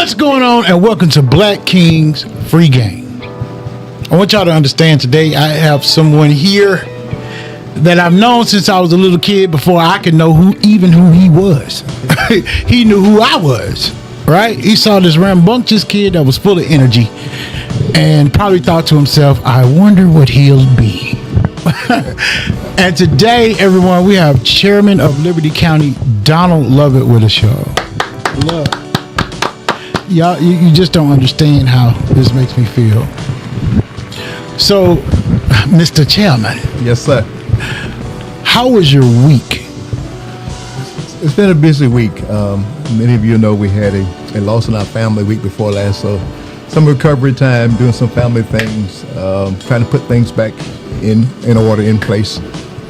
What's going on, and welcome to Black Kings Free Game. I want y'all to understand today I have someone here that I've known since I was a little kid before I could know who he was. He knew who I was, right? He saw this rambunctious kid that was full of energy and probably thought to himself, I wonder what he'll be. And today, everyone, we have Chairman of Liberty County, Donald Lovett, with us, y'all. Love. Y'all, you just don't understand how this makes me feel. So, Mr. Chairman. Yes, sir. How was your week? It's been a busy week. Many of you know we had a loss in our family week before last, so some recovery time, doing some family things, trying to put things back in order, in place.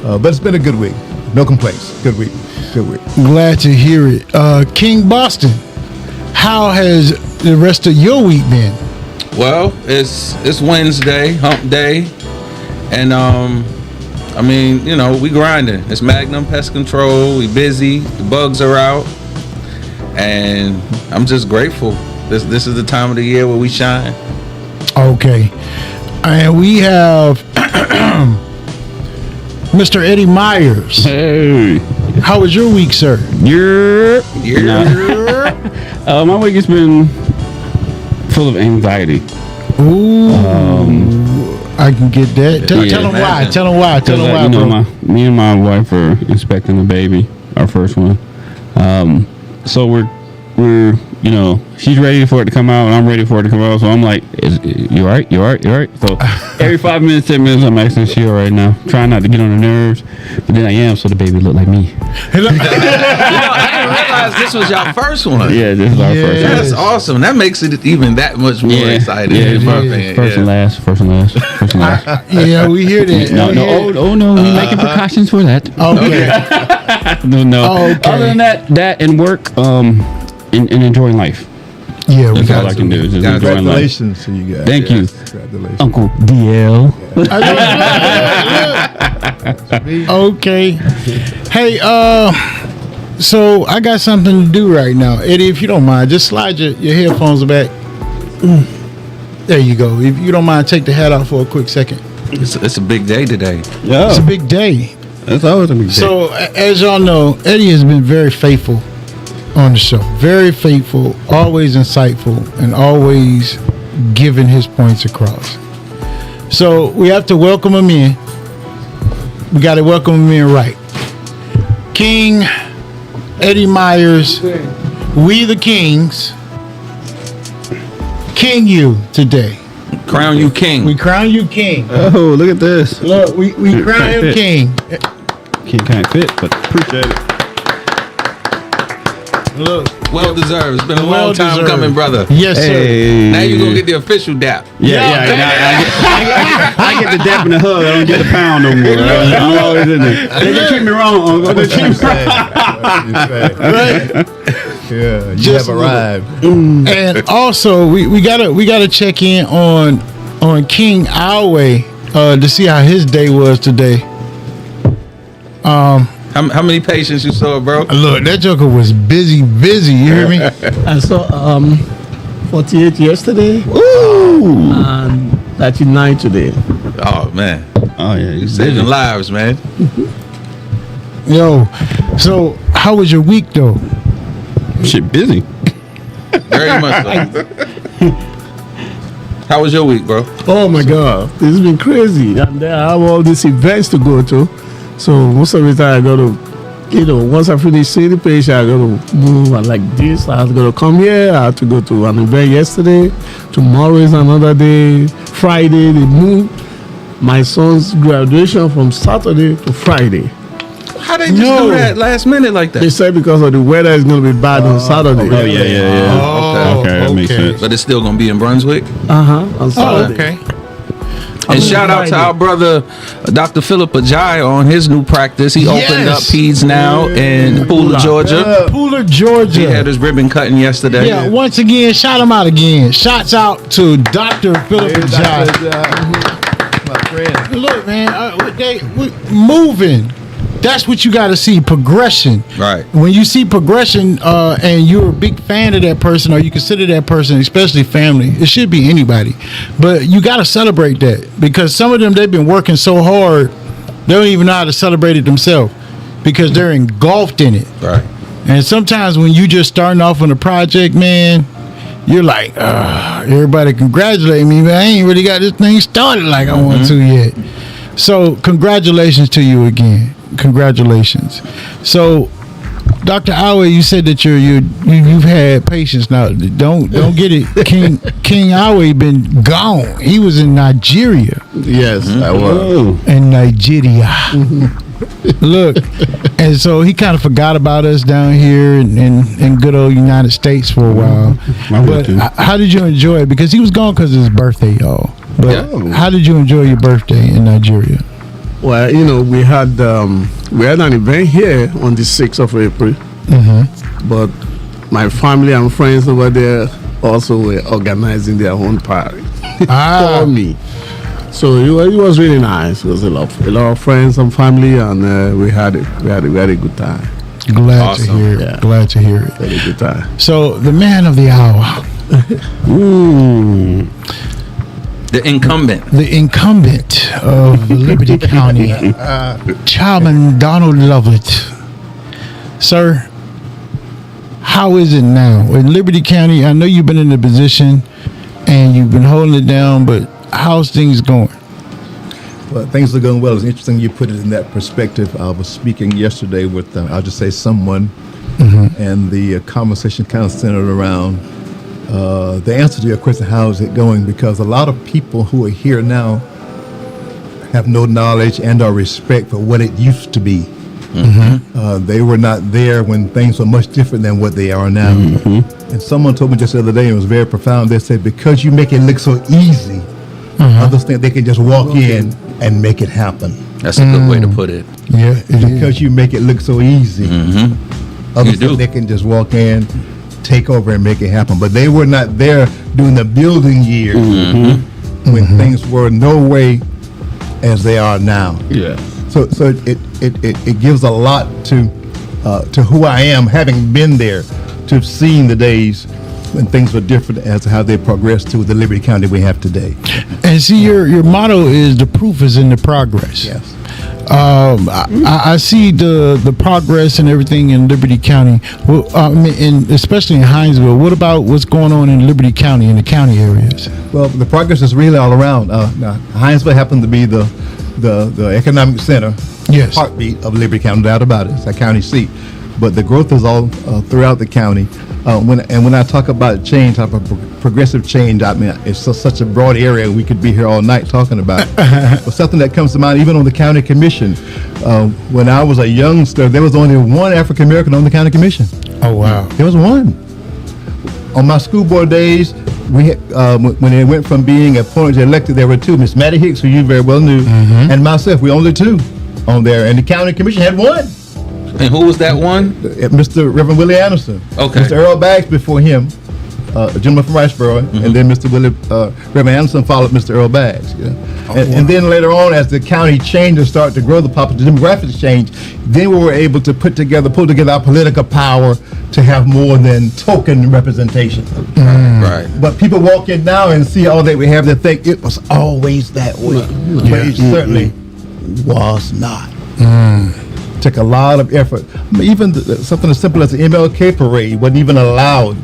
But it's been a good week. No complaints. Good week. Good week. Glad to hear it. King Boston, how has the rest of your week been? Well, it's Wednesday, hump day, and I mean, you know, we grinding. It's Magnum Pest Control. We busy. The bugs are out, and I'm just grateful. This is the time of the year where we shine. Okay, and we have Mr. Eddie Myers. Hey, how was your week, sir? My week has been full of anxiety. Ooh, I can get that. Tell them why. Tell them why. Tell them why, you know, bro. me and my wife are inspecting the baby, our first one. So we're you know, she's ready for it to come out, and I'm ready for it to come out. So I'm like, you all right? You all right? You all right? So every 5 minutes, 10 minutes, I'm asking, is she all right now? Trying not to get on her nerves, but then I am, so the baby look like me. I didn't realize this was your first one. Yeah, this is our first one. That's awesome. That makes it even that much more exciting. Yeah, first and last. Yeah, we hear that. No, we're making precautions for that. Okay. No. Okay. Other than that and work, and enjoying life. Yeah, that's all I can do is just enjoying life. Congratulations to you guys. Thank you. Congratulations. Uncle DL. Okay. Hey, so I got something to do right now. Eddie, if you don't mind, just slide your headphones back. There you go. If you don't mind, take the hat off for a quick second. It's a big day today. Yeah. It's a big day. That's always a big day. So, as y'all know, Eddie has been very faithful on the show. Very faithful, always insightful, and always giving his points across. So we have to welcome him in. We got to welcome him in right. King Eddie Myers, we the Kings, king you today. Crown you king. We crown you king. Oh, look at this. Look, we crown him king. Can't fit, but appreciate it. Look, well deserved. It's been a long time coming, brother. Yes, sir. Hey. Now you're gonna get the official dap. Yeah. I get the dap and the hug. I don't get the pound no more. I'm always in there. They treat me wrong. They treat me wrong. Right? Yeah, you Just have arrived. And also, we gotta check in on King Alway to see how his day was today. How many patients you saw, bro? Look, that joker was busy. You hear me? I saw 48 yesterday. Ooh. And 39 today. Oh man. Oh yeah, You saving lives, man. Yo, so how was your week though? shit busy. Very much so. How was your week, bro? Oh my God, it's been crazy, and I have all these events to go to. So most of the time I go to, once I finish seeing the patient, I go to move and like this. I have to go to come here. I have to go to an event yesterday. Tomorrow is another day. Friday they moved my son's graduation from Saturday to Friday. How they just do that last minute like that? They said because of the weather is going to be bad on Saturday. Oh yeah. Okay, that makes sense. But it's still going to be in Brunswick? On Saturday. Okay. And shout out to our brother, Dr. Philip Ajay, on his new practice. He opened up Peds Now in Pooler, Georgia. Pooler, Georgia. He had his ribbon cutting yesterday. Yeah, once again, shout him out again. Shouts out to Dr. Philip Ajay. My friend. Look, man, we moving. That's what you got to see, progression. Right. When you see progression and you're a big fan of that person or you consider that person, especially family, it should be anybody. But you got to celebrate that because some of them, they've been working so hard, they don't even know how to celebrate it themselves because they're engulfed in it. Right. And sometimes when you just starting off on a project, man, you're like, everybody congratulate me, but I ain't really got this thing started like I want to yet. So congratulations to you again. Congratulations. So, Dr. Awe, you said that you've had patience now. Don't get it. King Awe been gone. He was in Nigeria. Yes, I was. In Nigeria. Look, and so he kind of forgot about us down here in good old United States for a while. But how did you enjoy it? Because he was gone because of his birthday, y'all. But how did you enjoy your birthday in Nigeria? Well, we had an event here on the 6th of April. But my family and friends over there also were organizing their own party for me. So it was really nice. It was a lot of friends and family, and we had a very good time. Glad to hear it. Yeah. Glad to hear it. Very good time. So the man of the hour. The incumbent of Liberty County, Chairman Donald Lovett. Sir, how is it now? In Liberty County, I know you've been in the position and you've been holding it down, but how's things going? Well, things are going well. It's interesting you put it in that perspective. I was speaking yesterday with, I'll just say someone, and the conversation kind of centered around the answer to your question, how is it going? Because a lot of people who are here now have no knowledge and or respect for what it used to be. They were not there when things were much different than what they are now. And someone told me just the other day, and it was very profound, they said, because you make it look so easy, others think they can just walk in and make it happen. That's a good way to put it. Yeah, because you make it look so easy, others think they can just walk in, take over and make it happen. But they were not there during the building years when things were no way as they are now. Yeah. So it gives a lot to who I am, having been there, to seeing the days when things were different as to how they progressed to the Liberty County we have today. And see, your motto is the proof is in the progress. Yes. I see the progress and everything in Liberty County. Well, and especially in Hinesville. What about what's going on in Liberty County, in the county areas? Well, the progress is really all around. Now, Hinesville happened to be the economic center, heartbeat of Liberty County, no doubt about it. It's a county seat. But the growth is all throughout the county. When I talk about change, type of progressive change, I mean, it's such a broad area we could be here all night talking about. But something that comes to mind, even on the county commission, when I was a youngster, there was only one African American on the county commission. Oh wow! There was one. On my school board days, we had, when it went from being appointed to elected, there were two: Miss Mattie Hicks, who you very well knew, and myself. We only two on there, and the county commission had one. And who was that one? Mr. Reverend Willie Anderson. Okay. Mr. Earl Baggs before him, a gentleman from Riceboro, and then Mr. Reverend Anderson followed Mr. Earl Baggs. And then later on, as the county changed and started to grow, the demographics changed, then we were able to pull together our political power to have more than token representation. Right. But people walk in now and see all that we have, they think it was always that way. But it certainly was not. Took a lot of effort. Even something as simple as the MLK parade wasn't even allowed.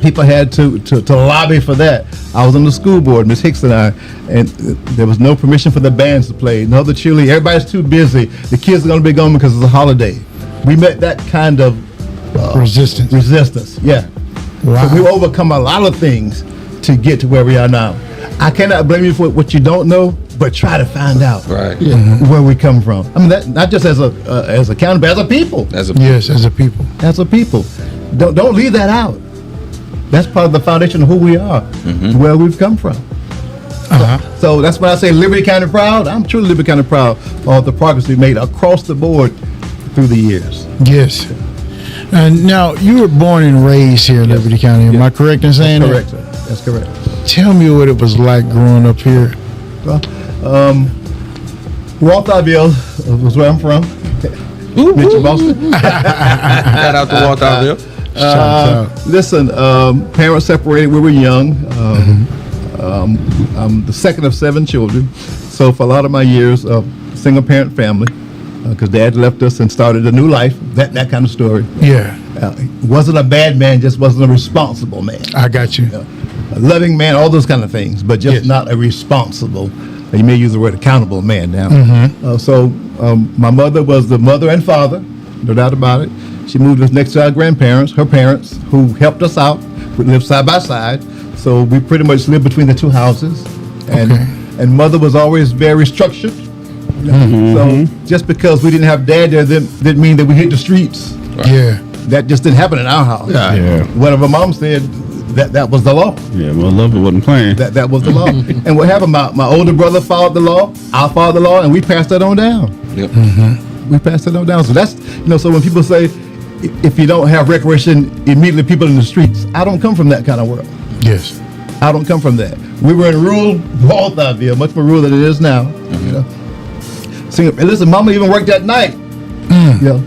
People had to lobby for that. I was on the school board, Miss Hicks and I, and there was no permission for the bands to play. No other cheerleading. Everybody's too busy. The kids are going to be gone because it's a holiday. We met that kind of resistance. Yeah. Wow. So we overcome a lot of things to get to where we are now. I cannot blame you for what you don't know, but try to find out where we come from. I mean, that not just as a county, but as a people. As a people. As a people. Don't leave that out. That's part of the foundation of who we are, where we've come from. So that's when I say Liberty County proud. I'm truly Liberty County proud of the progress we've made across the board through the years. Yes. And now, you were born and raised here in Liberty County. Am I correct in saying That's correct, sir. That's correct. Tell me what it was like growing up here. Well, Walthamville was where I'm from. Mitchell, Boston. Shout out to Walthamville. Listen, parents separated. We were young. I'm the second of 7 children. So for a lot of my years, single parent family, because Dad left us and started a new life. That kind of story. Yeah, Wasn't a bad man, just wasn't a responsible man. I got you. A loving man, all those kind of things, but just Yes. not a responsible. You may use the word accountable man now. So my mother was the mother and father, no doubt about it. She moved us next to our grandparents, her parents, who helped us out. We lived side by side, so we pretty much lived between the 2 houses. And mother was always very structured. So just because we didn't have dad there didn't mean that we hit the streets. Yeah, That just didn't happen in our house. Yeah. Whatever mom said, that was the law. Yeah, well, love it wasn't playing. That was the law. And what happened? My older brother followed the law. I followed the law, and we passed that on down. Yep. We passed it on down. So that's so when people say if you don't have recreation, immediately people in the streets. I don't come from that kind of world. yes. I don't come from that. We were in rural Walthamville, much more rural than it is now. You know. So, and listen, Mama even worked at night. You know,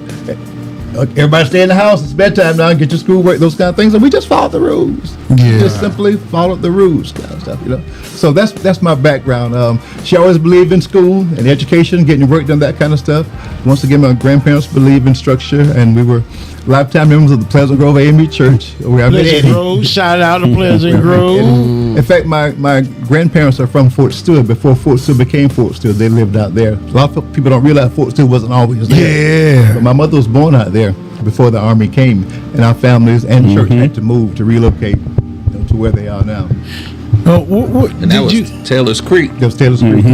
everybody stay in the house. It's bedtime now. Get your schoolwork, those kind of things, and we just followed the rules. Yeah. Just simply followed the rules, kind of stuff. So that's my background. She always believed in school and education, getting your work done, that kind of stuff. Once again, my grandparents believed in structure, and we were lifetime members of the Pleasant Grove AME Church. Where I met Pleasant Eddie. Grove, shout out to Pleasant Grove. In fact, my grandparents are from Fort Stewart. Before Fort Stewart became Fort Stewart, they lived out there. A lot of people don't realize Fort Stewart wasn't always there. Yeah. But my mother was born out there before the Army came, and our families and church had to move to relocate to where they are now. And that was Taylor's Creek. That was Taylor's Creek.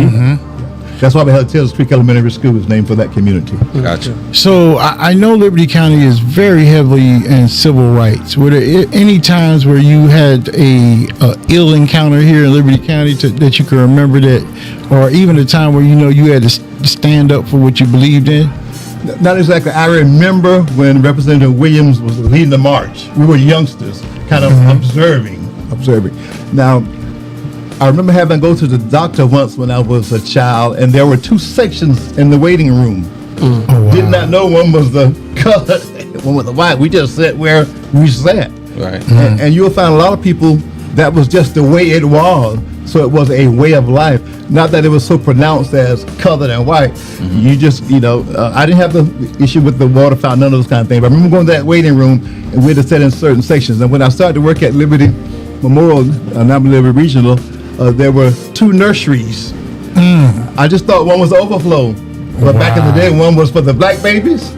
That's why we had Taylor's Creek Elementary School was named for that community. Gotcha. So I know Liberty County is very heavily in civil rights. Were there any times where you had a ill encounter here in Liberty County that you can remember that, or even a time where you had to stand up for what you believed in? Not exactly. I remember when Representative Williams was leading the march. We were youngsters, kind of observing. Now, I remember having to go to the doctor once when I was a child, and there were 2 sections in the waiting room. Oh, wow. Did not know one was the colored, one was the white. We just sat where we sat. Right. And you'll find a lot of people, that was just the way it was. So it was a way of life. Not that it was so pronounced as colored and white. You just, I didn't have the issue with the water fountain, none of those kind of things. But I remember going to that waiting room, and we had to sit in certain sections. And when I started to work at Liberty Memorial, now Liberty Regional, there were 2 nurseries. I just thought one was overflow. But back in the day, one was for the black babies,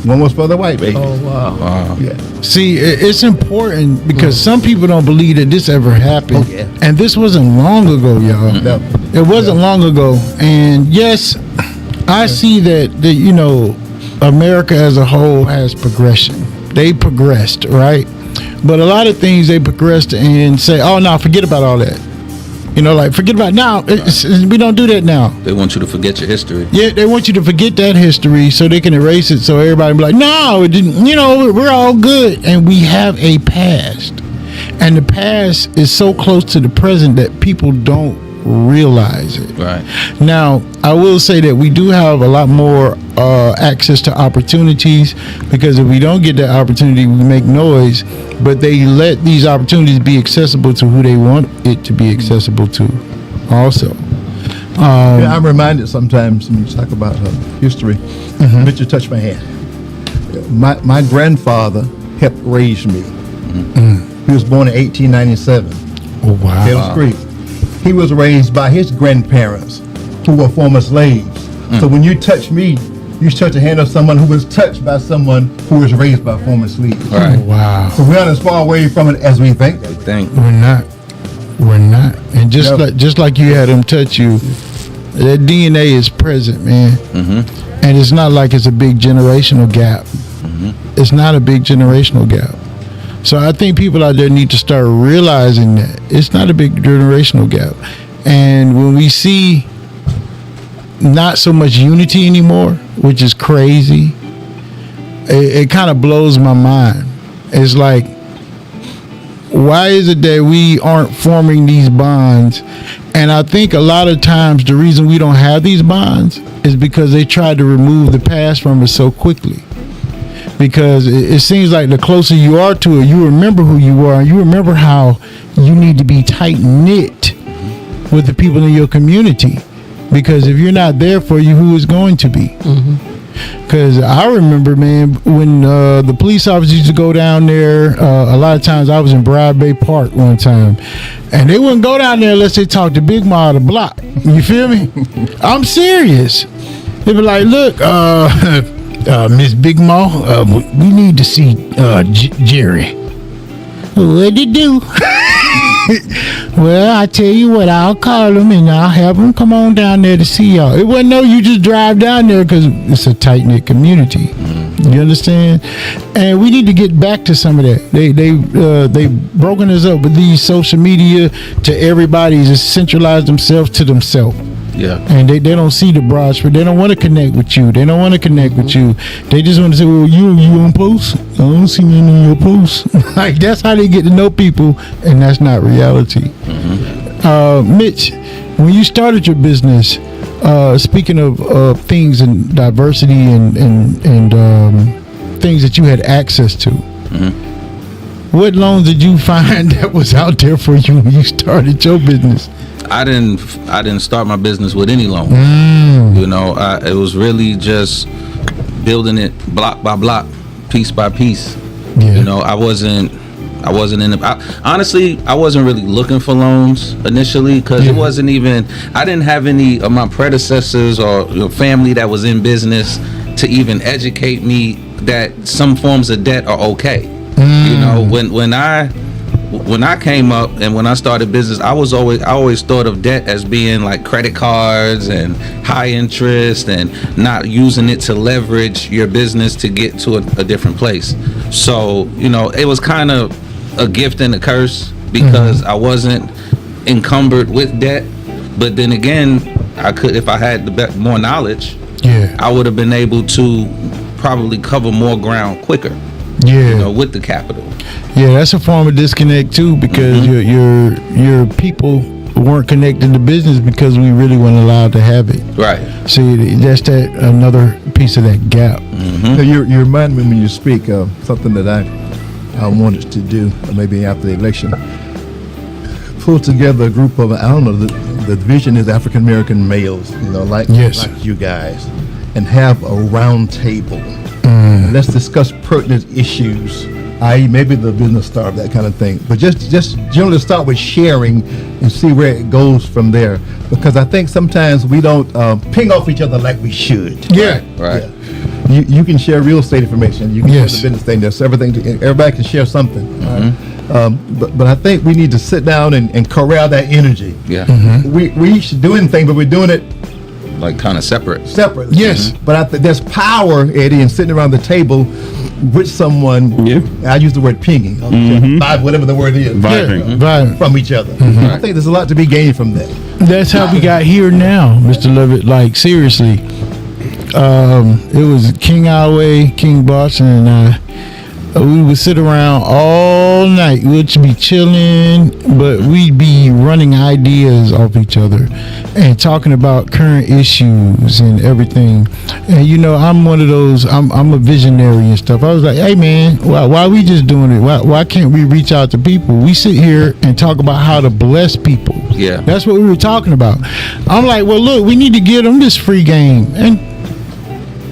one was for the white babies. Oh, wow. Wow. Yeah. See, it's important because some people don't believe that this ever happened. Oh, yeah. And this wasn't long ago, y'all. No. It wasn't long ago. And yes, I see that America as a whole has progression. They progressed, right? But a lot of things they progressed and say, oh, no, forget about all that. Forget about it now. We don't do that now. They want you to forget your history. Yeah, they want you to forget that history so they can erase it so everybody be like, no, it didn't, we're all good. And we have a past. And the past is so close to the present that people don't realize it. Right. Now, I will say that we do have a lot more access to opportunities, because if we don't get that opportunity, we make noise, but they let these opportunities be accessible to who they want it to be accessible to also. I'm reminded sometimes when you talk about history. Richard, touch my hand. My grandfather helped raise me. He was born in 1897. Oh, wow. Taylor's Creek. He was raised by his grandparents, who were former slaves. So when you touch me, you touch the hand of someone who was touched by someone who was raised by former slaves. Right. Oh, wow. So we're not as far away from it as we think. We're not. And just like you had them touch you, that DNA is present, man. And it's not like it's a big generational gap. It's not a big generational gap. So I think people out there need to start realizing that it's not a big generational gap. And when we see not so much unity anymore, which is crazy, it kind of blows my mind. It's like, why is it that we aren't forming these bonds And I think a lot of times the reason we don't have these bonds is because they tried to remove the past from us so quickly. Because it seems like the closer you are to it, you remember who you are. You remember how you need to be tight knit with the people in your community. Because if you're not there for you, who is going to be? Because I remember, man, when the police officers used to go down there, a lot of times I was in Broad Bay Park one time, and they wouldn't go down there unless they talked to Big Ma of the block. You feel me? I'm serious. They be like, look, Miss Big Ma, we need to see Jerry. What'd he do? Well, I tell you what, I'll call him and I'll have him come on down there to see y'all. It wasn't no, you just drive down there because it's a tight-knit community. You understand? And we need to get back to some of that. They broken us up with these social media to everybody just centralize themselves to themselves. Yeah. And they don't see the broad spread. They don't want to connect with you. They don't want to connect with you. They just want to say, well, you on post? I don't see nothing on your post. Like, that's how they get to know people, and that's not reality. Mitch, when you started your business, speaking of things and diversity and things that you had access to, what loans did you find that was out there for you when you started your business? I didn't start my business with any loans. You know, it was really just building it block by block, piece by piece. Yeah. You know, I wasn't in the. Honestly, I wasn't really looking for loans initially because it wasn't even. I didn't have any of my predecessors or family that was in business to even educate me that some forms of debt are okay. You know, when I came up and when I started business, I always thought of debt as being like credit cards and high interest and not using it to leverage your business to get to a different place. So, you know, it was kind of a gift and a curse because I wasn't encumbered with debt. But then again, I could, if I had more knowledge, I would have been able to probably cover more ground quicker. You know, with the capital. Yeah, that's a form of disconnect too, because your people weren't connected to business because we really weren't allowed to have it. Right. See, that's that another piece of that gap. So you remind me when you speak something that I wanted to do maybe after the election. Pull together a group of, I don't know, the vision is African American males, you know, like you guys, and have a round table. Let's discuss pertinent issues, i.e. maybe the business start, that kind of thing. But just generally start with sharing and see where it goes from there. Because I think sometimes we don't ping off each other like we should. Yeah. Right. Yeah. You can share real estate information. You can share the business thing. There's everything. Everybody can share something. But I think we need to sit down and corral that energy. Yeah. We should do anything, but we're doing it like kind of separate. Yes. But there's power, Eddie, in sitting around the table with someone. I use the word pinging. Vibe, whatever the word is. Vibing from each other. I think there's a lot to be gained from that. That's how we got here now, Mr. Lovett. Like, seriously. It was King Alway, King Boston, and I. We would sit around all night. We'd be chilling, but we'd be running ideas off each other and talking about current issues and everything. And you know, I'm one of those. I'm a visionary and stuff. I was like, hey man, why are we just doing it? Why can't we reach out to people? We sit here and talk about how to bless people. Yeah, that's what we were talking about. I'm like, well, look, we need to give them this free game and.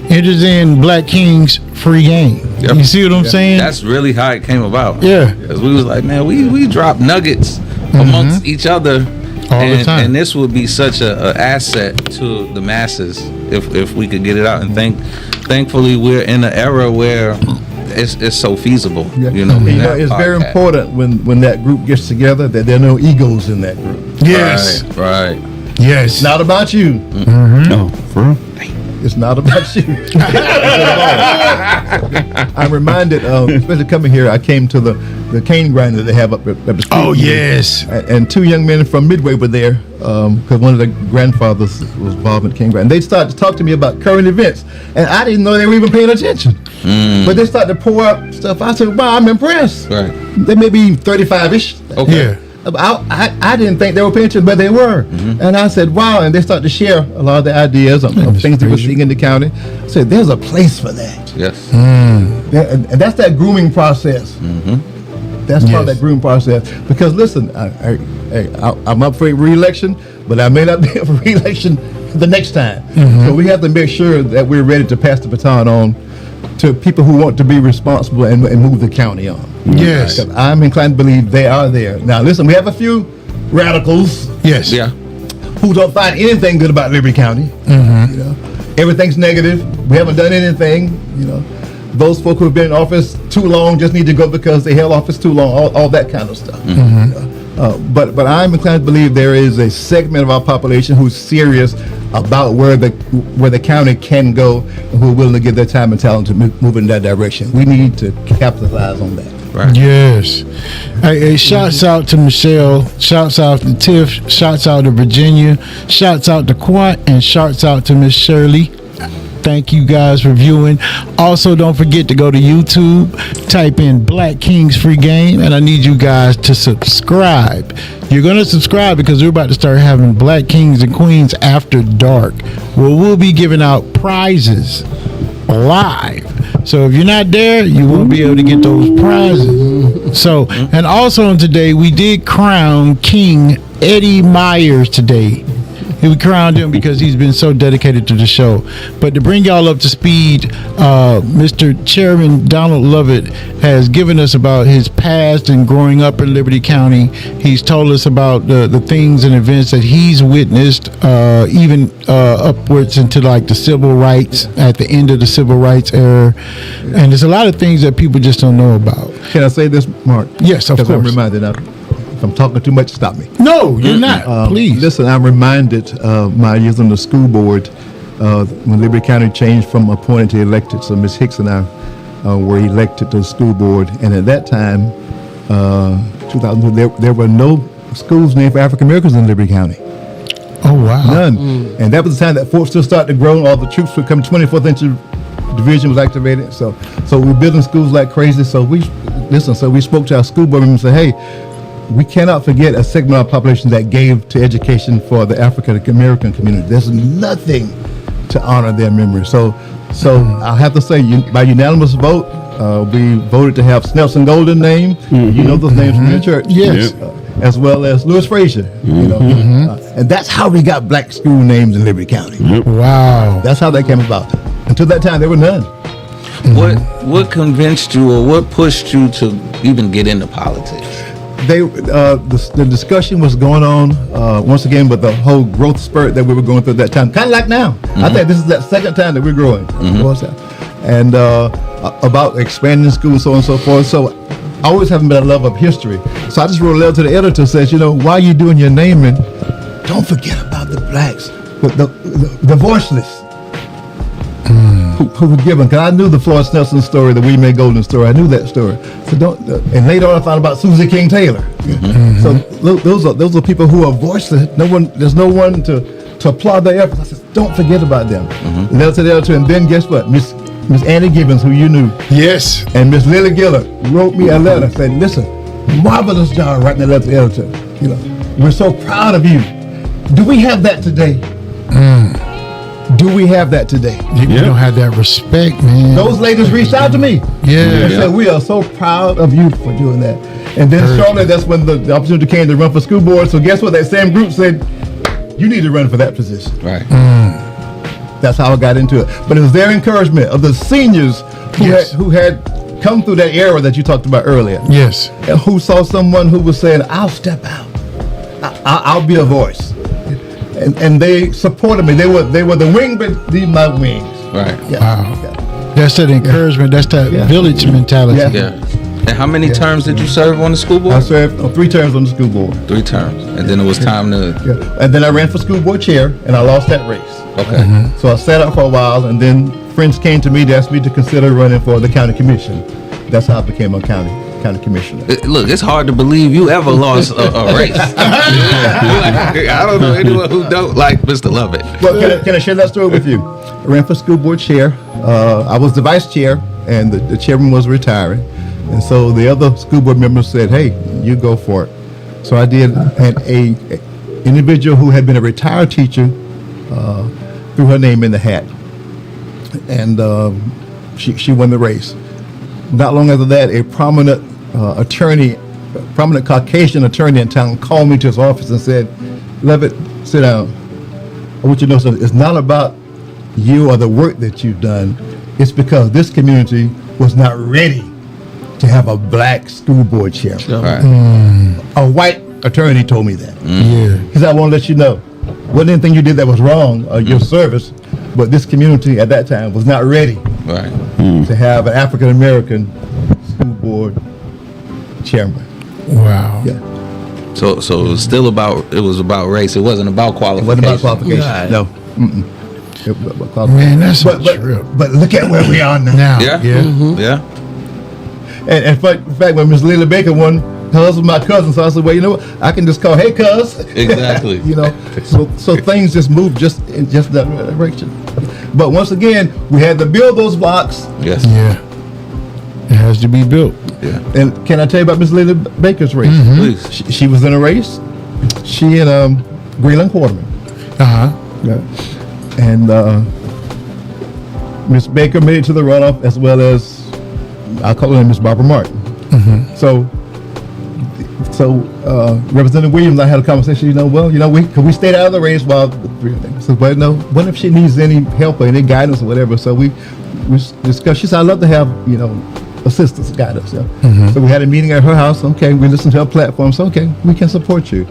It is in Black King's free game. Yep. You see what I'm saying? That's really how it came about. Yeah. Because we was like, man, we drop nuggets amongst each other all the time. And this would be such a asset to the masses if we could get it out. And thankfully, we're in an era where it's so feasible. Yeah. You know, it's very important when that group gets together that there are no egos in that group. Yes. Right. Yes. It's not about you. No, for real. It's not about you. I'm reminded, especially coming here, I came to the cane grinder they have up at the street. Oh, yes. And two young men from Midway were there because one of the grandfathers was involved in cane grinder. And they started to talk to me about current events. And I didn't know they were even paying attention. But they started to pour out stuff. I said, wow, I'm impressed. Right. They may be 35-ish. Okay. Yeah. I didn't think they were paying attention, but they were. And I said, wow. And they started to share a lot of the ideas of things that we're seeing in the county. I said, there's a place for that. Yes. And that's that grooming process. That's part of that grooming process. Because listen, I'm up for re-election, but I may not be up for re-election the next time. So we have to make sure that we're ready to pass the baton on to people who want to be responsible and move the county on. Yes. Because I'm inclined to believe they are there. Now, listen, we have a few radicals Yes. Yeah. who don't find anything good about Liberty County. You know, everything's negative. We haven't done anything. You know, those folk who have been in office too long just need to go because they held office too long. All that kind of stuff. But I'm inclined to believe there is a segment of our population who's serious about where the county can go and who are willing to give their time and talent to move in that direction. We need to capitalize on that. Right. Yes. Hey, shouts out to Michelle. Shouts out to Tiff. Shouts out to Virginia. Shouts out to Quant. And shouts out to Miss Shirley. Thank you guys for viewing. Also, don't forget to go to YouTube, type in Black Kings Free Game, and I need you guys to subscribe. You're going to subscribe because we're about to start having Black Kings and Queens After Dark, where we'll be giving out prizes live. So if you're not there, you won't be able to get those prizes. So, and also on today, we did crown King Eddie Myers today. We crowned him because he's been so dedicated to the show. But to bring y'all up to speed, Mr. Chairman Donald Lovett has given us about his past and growing up in Liberty County. He's told us about the things and events that he's witnessed, even upwards into like the civil rights, at the end of the civil rights era. And there's a lot of things that people just don't know about. Can I say this, Mark? Yes, of course. Because I'm reminded of. If I'm talking too much, stop me. No, you're not. Please. Listen, I'm reminded of my years on the school board when Liberty County changed from appointed to elected. So Ms. Hicks and I were elected to the school board. And at that time, 2002, there were no schools named for African Americans in Liberty County. Oh, wow. None. And that was the time that Fort still started to grow. All the troops would come. 24th Inch Division was activated. So we're building schools like crazy. So we spoke to our school board members and said, hey, we cannot forget a segment of our population that gave to education for the African American community. There's nothing to honor their memory. So I have to say, by unanimous vote, we voted to have Snelson Golden named. You know those names from the church. Yes. As well as Lewis Frazier. You know, and that's how we got black school names in Liberty County. Wow. That's how that came about. Until that time, there were none. What convinced you or what pushed you to even get into politics? The discussion was going on once again with the whole growth spurt that we were going through at that time, kind of like now. I think this is that second time that we're growing. And about expanding schools, so on and so forth. So I always haven't been a love of history. So I just wrote a letter to the editor, says, while you're doing your naming, don't forget about the blacks, the voiceless. Who were given, because I knew the Floyd Snelson story, the William A. Golden story. I knew that story. So and later on I found about Susie King Taylor. So those are people who are voiceless. There's no one to applaud their efforts. I said, don't forget about them. Letter to the editor, and then guess what? Miss Annie Gibbons, who you knew. Yes. And Miss Lily Gillard wrote me a letter saying, listen, marvelous job writing a letter to the editor. We're so proud of you. Do we have that today? Do we have that today? You don't have that respect, man. Those ladies reached out to me. Yeah. And said, we are so proud of you for doing that. And then shortly, that's when the opportunity came to run for school board. So guess what? That same group said, you need to run for that position. Right. That's how I got into it. But it was their encouragement of the seniors who had come through that era that you talked about earlier. Yes. And who saw someone who was saying, I'll step out. I'll be a voice. And they supported me. They were the wing beneath my wings. Right. Yeah. Wow. Yeah. That's that encouragement. That's that village mentality. Yeah. And how many terms did you serve on the school board? I served 3 terms on the school board. 3 terms. And then it was time to... Yeah. And then I ran for school board chair, and I lost that race. Okay. So I sat out for a while, and then friends came to me to ask me to consider running for the county commission. That's how I became a county commissioner. Look, it's hard to believe you ever lost a race. I don't know anyone who don't like Mr. Lovett. Well, can I share that story with you? I ran for school board chair. I was the vice chair, and the chairman was retiring. And so the other school board members said, hey, you go for it. So I did, and a individual who had been a retired teacher threw her name in the hat, and she won the race. Not long after that, a prominent prominent Caucasian attorney in town called me to his office and said, "Levitt, sit down. I want you to know something. It's not about you or the work that you've done. It's because this community was not ready to have a black school board chairman." Right. A white attorney told me that. Yeah. He said, "I want to let you know, wasn't anything you did that was wrong or your service, but this community at that time was not ready Right. to have an African American school board chairman." Wow. Yeah, So it was still about race. It wasn't about it qualification. wasn't about qualification. Right. No. Mm-mm. It was about qualification. Man, that's a but, trip. but look at where we are now. Now. Yeah. Yeah. Yeah. And in fact, when Miss Lila Baker won, her husband my cousin, so I said, well, you know what? I can just call, "Hey, cuz." Exactly. You know, so things just move in that direction. But once again, we had to build those blocks. Yes. Yeah. It has to be built. Yeah. And can I tell you about Miss Lila Baker's race? Please. She was in a race. She and Greenland Quarterman. Uh-huh. Yeah. And Miss Baker made it to the runoff, as well as I call her Miss Barbara Martin. So Representative Williams and I had a conversation. We stayed out of the race while the three things. So, but no, what if she needs any help or any guidance or whatever? So we discussed. She said, "I'd love to have assistance, guidance." Yeah. So we had a meeting at her house. Okay, we listened to her platform. So okay, we can support you.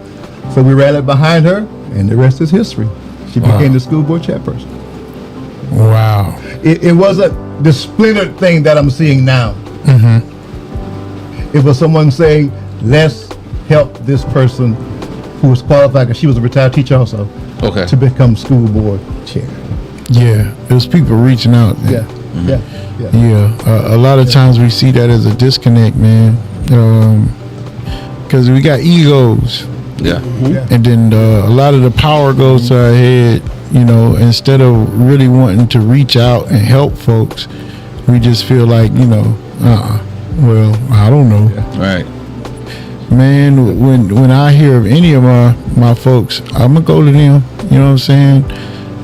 So we rallied behind her, and the rest is history. She became the school board chairperson. Wow. It wasn't the splintered thing that I'm seeing now. It was someone saying, "Let's help this person who was qualified," because she was a retired teacher also, Okay. to become school board chair. Yeah. It was people reaching out. Yeah, yeah. Yeah. A lot of times we see that as a disconnect, man. Because we got egos. Yeah. And then a lot of the power goes to our head, instead of really wanting to reach out and help folks, we just feel like, well, I don't know. Right. Man, when I hear of any of my folks, I'm going to go to them, you know what I'm saying?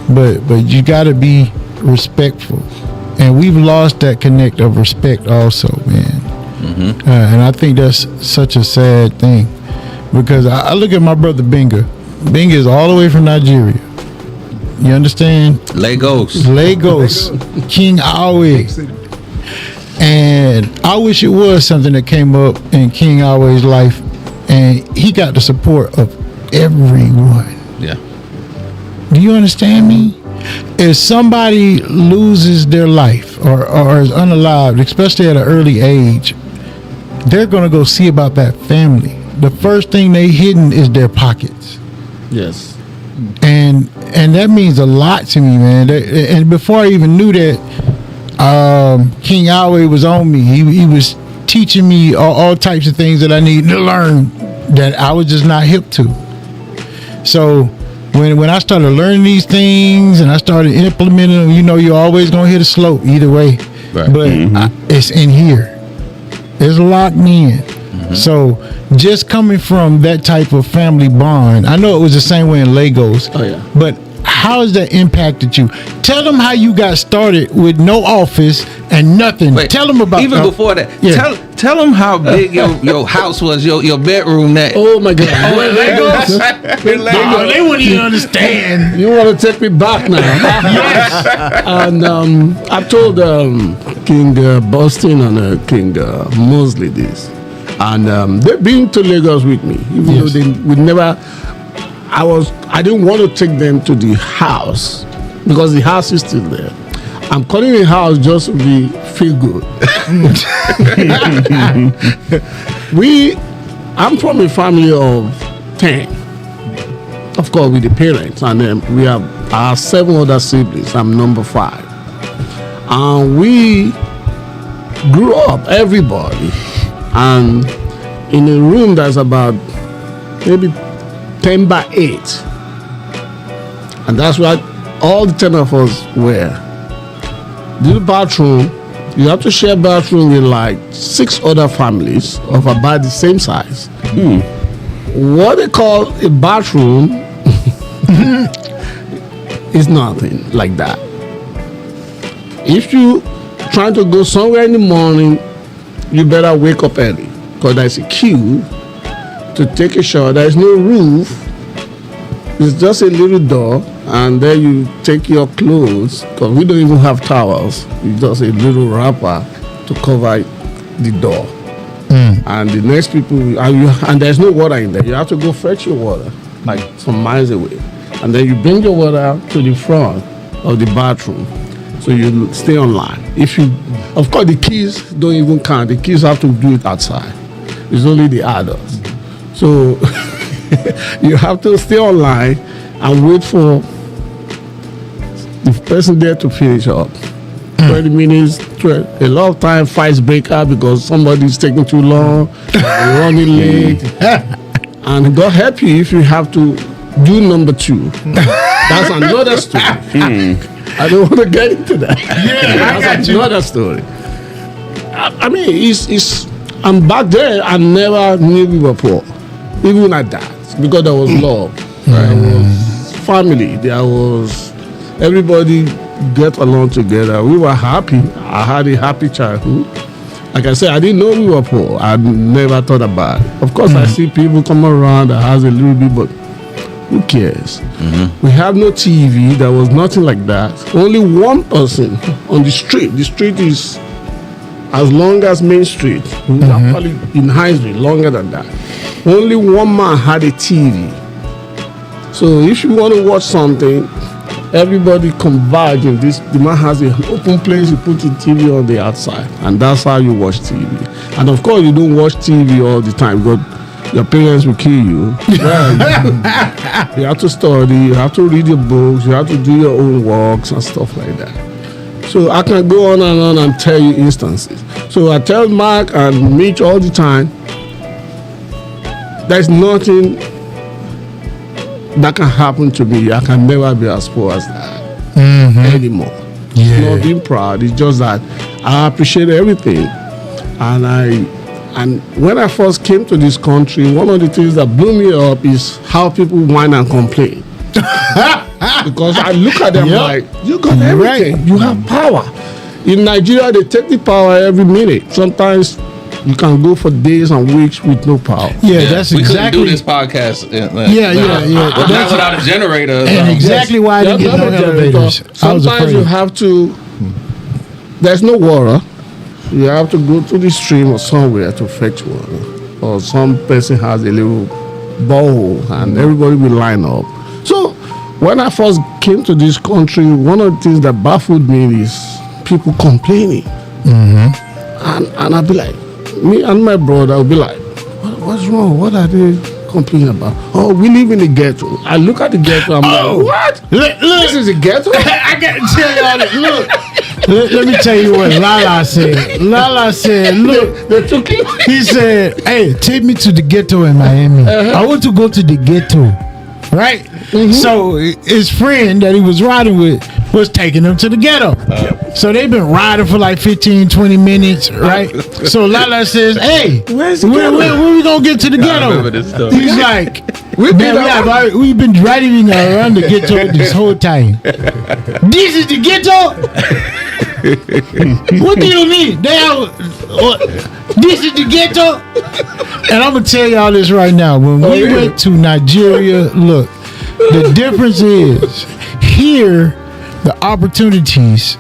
But you got to be respectful. And we've lost that connect of respect also, man. And I think that's such a sad thing. Because I look at my brother Benga. Benga is all the way from Nigeria. You understand? Lagos. King Awe. And I wish it was something that came up in King Awe's life, and he got the support of everyone. Yeah. Do you understand me? If somebody loses their life or is unalived, especially at an early age, they're going to go see about that family. The first thing they hidden is their pockets. Yes. And that means a lot to me, man. And before I even knew that, King Awe was on me. He was teaching me all types of things that I needed to learn that I was just not hip to. So when I started learning these things and I started implementing them, you're always gonna hit a slope either way. Right. But it's in here. It's locked in. So just coming from that type of family bond, I know it was the same way in Lagos. Oh, yeah. But how has that impacted you? Tell them how you got started with no office and nothing. Wait, tell them about even before that. Yeah. Tell them how big your house was, your bedroom. That Oh my God. Lagos? They wouldn't even understand. You want to take me back now? Yes. And I told King Boston and King Mosley this. And they've been to Lagos with me. Even though they would never... I didn't want to take them to the house because the house is still there. I'm calling the house just to feel good. I'm from a family of 10. Of course, with the parents, and then we have our 7 other siblings. I'm number 5. And we grew up, everybody, and in a room that's about maybe 10 by 8. And that's what all the 10 of us were. The bathroom, you have to share bathroom with like 6 other families of about the same size. what they call a bathroom is nothing like that. If you trying to go somewhere in the morning, you better wake up early because there's a queue to take a shower. There's no roof. It's just a little door, and then you take your clothes because we don't even have towels. It's just a little wrapper to cover the door. And the next people, and there's no water in there. You have to go fetch your water, like some miles away. And then you bring your water to the front of the bathroom. So you stay online. Of course, the kids don't even count. The kids have to do it outside. It's only the adults. So you have to stay online and wait for the person there to finish up. 20 minutes, a lot of time fights break out because somebody's taking too long, they're running late. And God help you if you have to do number 2. That's another story. I don't want to get into that. Yeah, that's another story. I mean, and back then I never knew we were poor, even at that, because there was love, there was family, there was everybody get along together. We were happy. I had a happy childhood. Like I said, I didn't know we were poor. I never thought about it. Of course, I see people come around that has a little bit, but who cares? We have no TV. There was nothing like that. Only one person on the street. The street is as long as Main Street. Actually, in High Street, longer than that. Only one man had a TV. So if you want to watch something, everybody converge in this. The man has an open place. You put the TV on the outside, and that's how you watch TV. And of course, you don't watch TV all the time because your parents will kill you. You have to study. You have to read your books. You have to do your own works and stuff like that. So I can go on and on and tell you instances. So I tell Mark and Mitch all the time, there's nothing that can happen to me. I can never be as poor as that anymore. It's not being proud. It's just that I appreciate everything. And when I first came to this country, one of the things that blew me up is how people whine and complain. Because I look at them like, you got everything. Right. You have power. In Nigeria, they take the power every minute. Sometimes you can go for days and weeks with no power. Yeah, that's we exactly. couldn't do this podcast. That's without a generator. And exactly why I didn't get no elevators. Sometimes you have to. There's no water. You have to go to the stream or somewhere to fetch water. Or some person has a little borehole and everybody will line up. So when I first came to this country, one of the things that baffled me is people complaining. And I'd be like, me and my brother will be like, what's wrong? What are they complaining about? Oh, we live in the ghetto. I look at the ghetto, I'm like, what? Look, This is a ghetto? I got to tell y'all this. Look, let me tell you what Lala said. Lala said, look, They took it. he said, hey, take me to the ghetto in Miami. I want to go to the ghetto. Right? So his friend that he was riding with was taking him to the ghetto. So they've been riding for like 15, 20 minutes, right? So Lala says, hey, Where's the when ghetto? we going to get to the I ghetto? remember this stuff. He's like, we've been driving around the ghetto this whole time. This is the ghetto? What do you mean? This is the ghetto? And I'm going to tell y'all this right now. When we went to Nigeria, look, the difference is here, the opportunities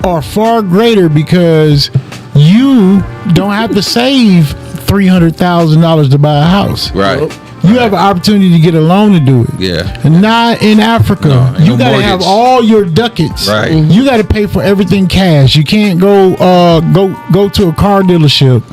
are far greater because you don't have to save $300,000 to buy a house. Right. You have an opportunity to get a loan to do it. Yeah. And not in Africa. No, You no gotta mortgage. have all your ducats. Right. You gotta pay for everything cash. You can't go to a car dealership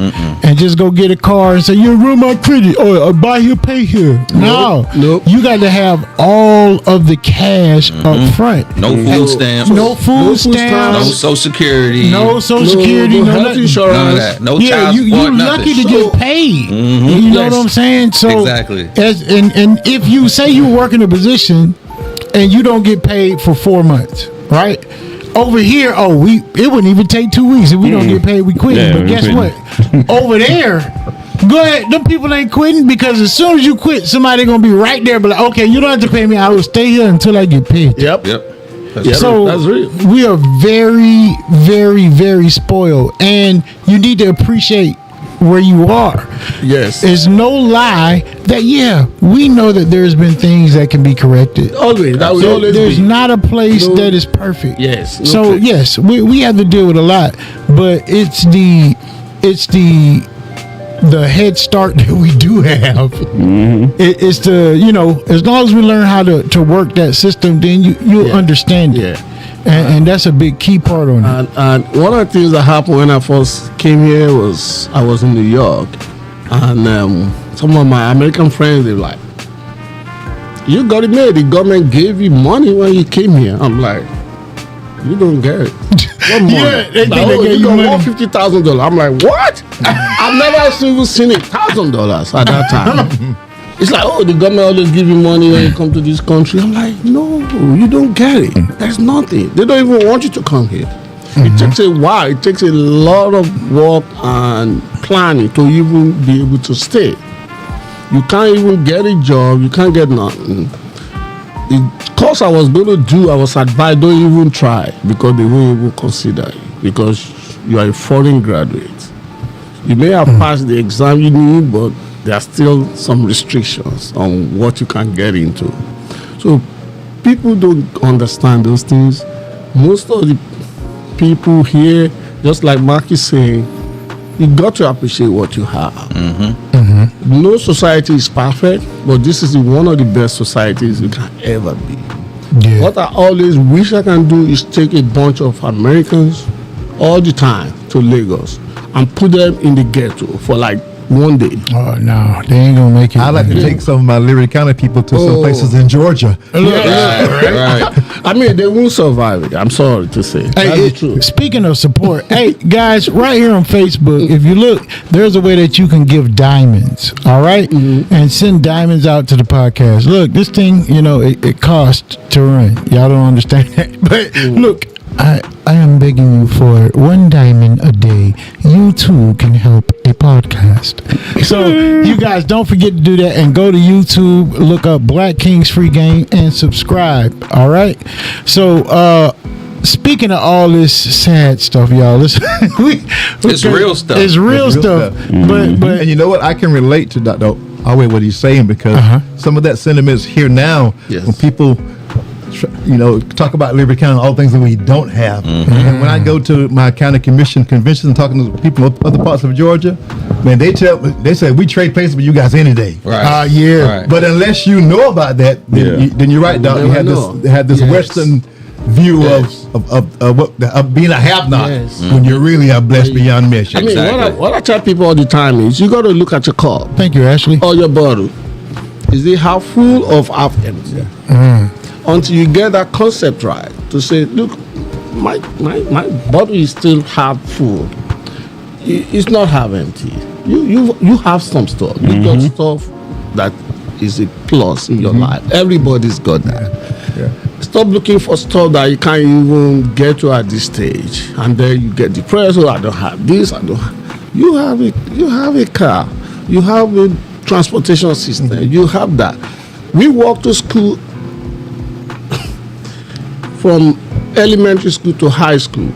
and just go get a car and say, you run my credit or buy here, pay here. No. Nope. You gotta have all of the cash up front. No food stamps. No food stamps. No Social Security. No Social Security. no No health nothing. insurance. None of that. No Yeah, child you support, lucky nothing. to get paid. You know what I'm saying? So Exactly. and if you say you work in a position and you don't get paid for 4 months, right? Over here, it wouldn't even take 2 weeks. If we don't get paid, we quit. Yeah, But we guess quit. what? Over there, Go ahead. Them people ain't quitting because as soon as you quit, somebody gonna be right there. But like, okay, you don't have to pay me. I will stay here until I get paid. Yep. So that's real. we are very, very, very spoiled, and you need to appreciate where you are. Yes. It's no lie that we know that there's been things that can be corrected. Always. That will always There's be. not a place that is perfect. Yes. So Okay. yes, we have to deal with a lot, but it's the head start that we do have. It's the as long as we learn how to work that system, then you'll understand it. Yeah. And that's a big key part on it. And one of the things that happened when I first came here was I was in New York, and some of my American friends, they were like, "You got it made. The government gave you money when you came here." I'm like, "You don't get it." What money? Yeah, they think Like, they gave you money. $150,000. I'm like, what? I've never even seen $1,000 at that time. It's like, the government always give you money when you come to this country. I'm like, no, you don't get it. There's nothing. They don't even want you to come here. It takes a while. It takes a lot of work and planning to even be able to stay. You can't even get a job. You can't get nothing. The course I was going to do, I was advised, don't even try because they won't even consider you because you are a foreign graduate. You may have passed the exam you need, but there are still some restrictions on what you can get into. So people don't understand those things. Most of the people here, just like Mark is saying, you got to appreciate what you have. No society is perfect, but this is one of the best societies you can ever be. Yeah. What I always wish I can do is take a bunch of Americans all the time to Lagos and put them in the ghetto for like one day. Oh no, they ain't gonna make it. I like to take some of my Liberty County people to some places in Georgia. Right. I mean, they won't survive it. I'm sorry to say. That's the truth. Speaking of support, hey guys, right here on Facebook, if you look, there's a way that you can give diamonds, all right? And send diamonds out to the podcast. Look, this thing, it costs to run. Y'all don't understand that. But look, I am begging you for $1 diamond a day. You too can help a podcast. So you guys don't forget to do that and go to YouTube, look up Black Kings Free Game and subscribe. All right. So speaking of all this sad stuff, y'all, it's real stuff. It's real stuff. But And you know what? I can relate to Dr. Alway what he's saying because some of that sentiment is here now when people talk about Liberty County, all things that we don't have. And when I go to my county commission conventions and talking to people in other parts of Georgia, man, they say we trade places with you guys any day. Right. Yeah. But unless you know about that, then you're right, Doc. You had this Western view of being a have-not when you really are blessed beyond measure. I mean, what I tell people all the time is you got to look at your cup thank you, Ashley. or your bottle. Is it half full or half empty? Until you get that concept right to say, look, my bottle is still half full. It's not half empty. You have some stuff. You got stuff that is a plus in your life. Everybody's got that. Stop looking for stuff that you can't even get to at this stage, and then you get depressed. Oh, I don't have this. I don't have. You have it. You have a car. You have a transportation system. You have that. We walk to school from elementary school to high school.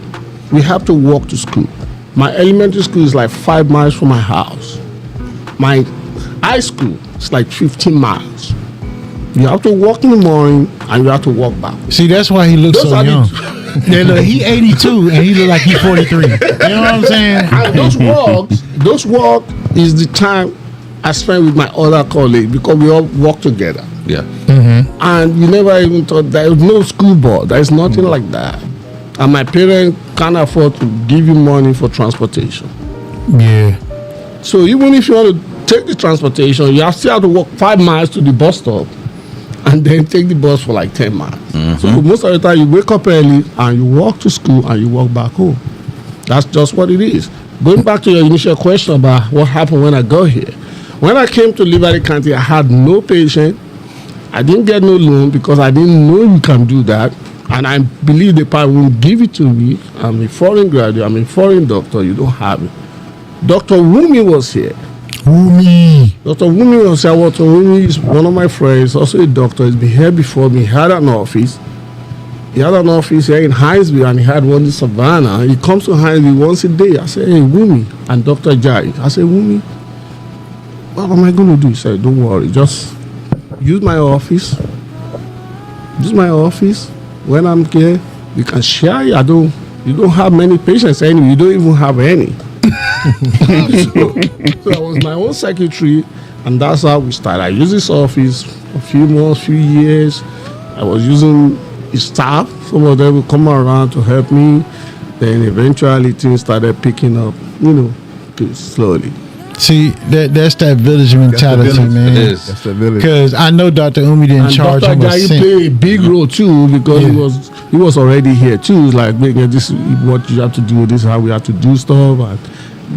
We have to walk to school. My elementary school is like 5 miles from my house. My high school is like 15 miles. You have to walk in the morning and you have to walk back. See, that's why he looks so young. He 82 and he look like he's 43. You know what I'm saying? And those walks is the time I spend with my other colleagues because we all walk together. Yeah. And you never even thought there was no school board. There is nothing like that. And my parents can't afford to give you money for transportation. Yeah. So even if you want to take the transportation, you still have to walk 5 miles to the bus stop and then take the bus for like 10 miles. So most of the time you wake up early and you walk to school and you walk back home. That's just what it is. Going back to your initial question about what happened when I got here. When I came to Liberty County, I had no patient. I didn't get no loan because I didn't know you can do that. And I believe the party won't give it to me. I'm a foreign graduate. I'm a foreign doctor. You don't have it. Dr. Wumi was here. Wumi. Dr. Wumi Osiawoto Wumi is one of my friends, also a doctor. He's been here before me. He had an office. He had an office here in Hinesville and he had one in Savannah. He comes to Hinesville once a day. I say, hey, Wumi, and Dr. Jai. I say, Wumi, what am I going to do? He said, don't worry, just use my office. Use my office. When I'm here, we can share. You don't have many patients anyway. You don't even have any. So I was my own secretary, and that's how we started. I used his office for a few months, few years. I was using his staff. Some of them would come around to help me. Then eventually things started picking up, slowly. See, that's that village mentality, village. man. It is. That's the village. Because I know Dr. Umi didn't And charge Dr. him a Jai cent. played a big role too because Yeah. he was already here too. Like, this is what you have to do. This is how we have to do stuff, and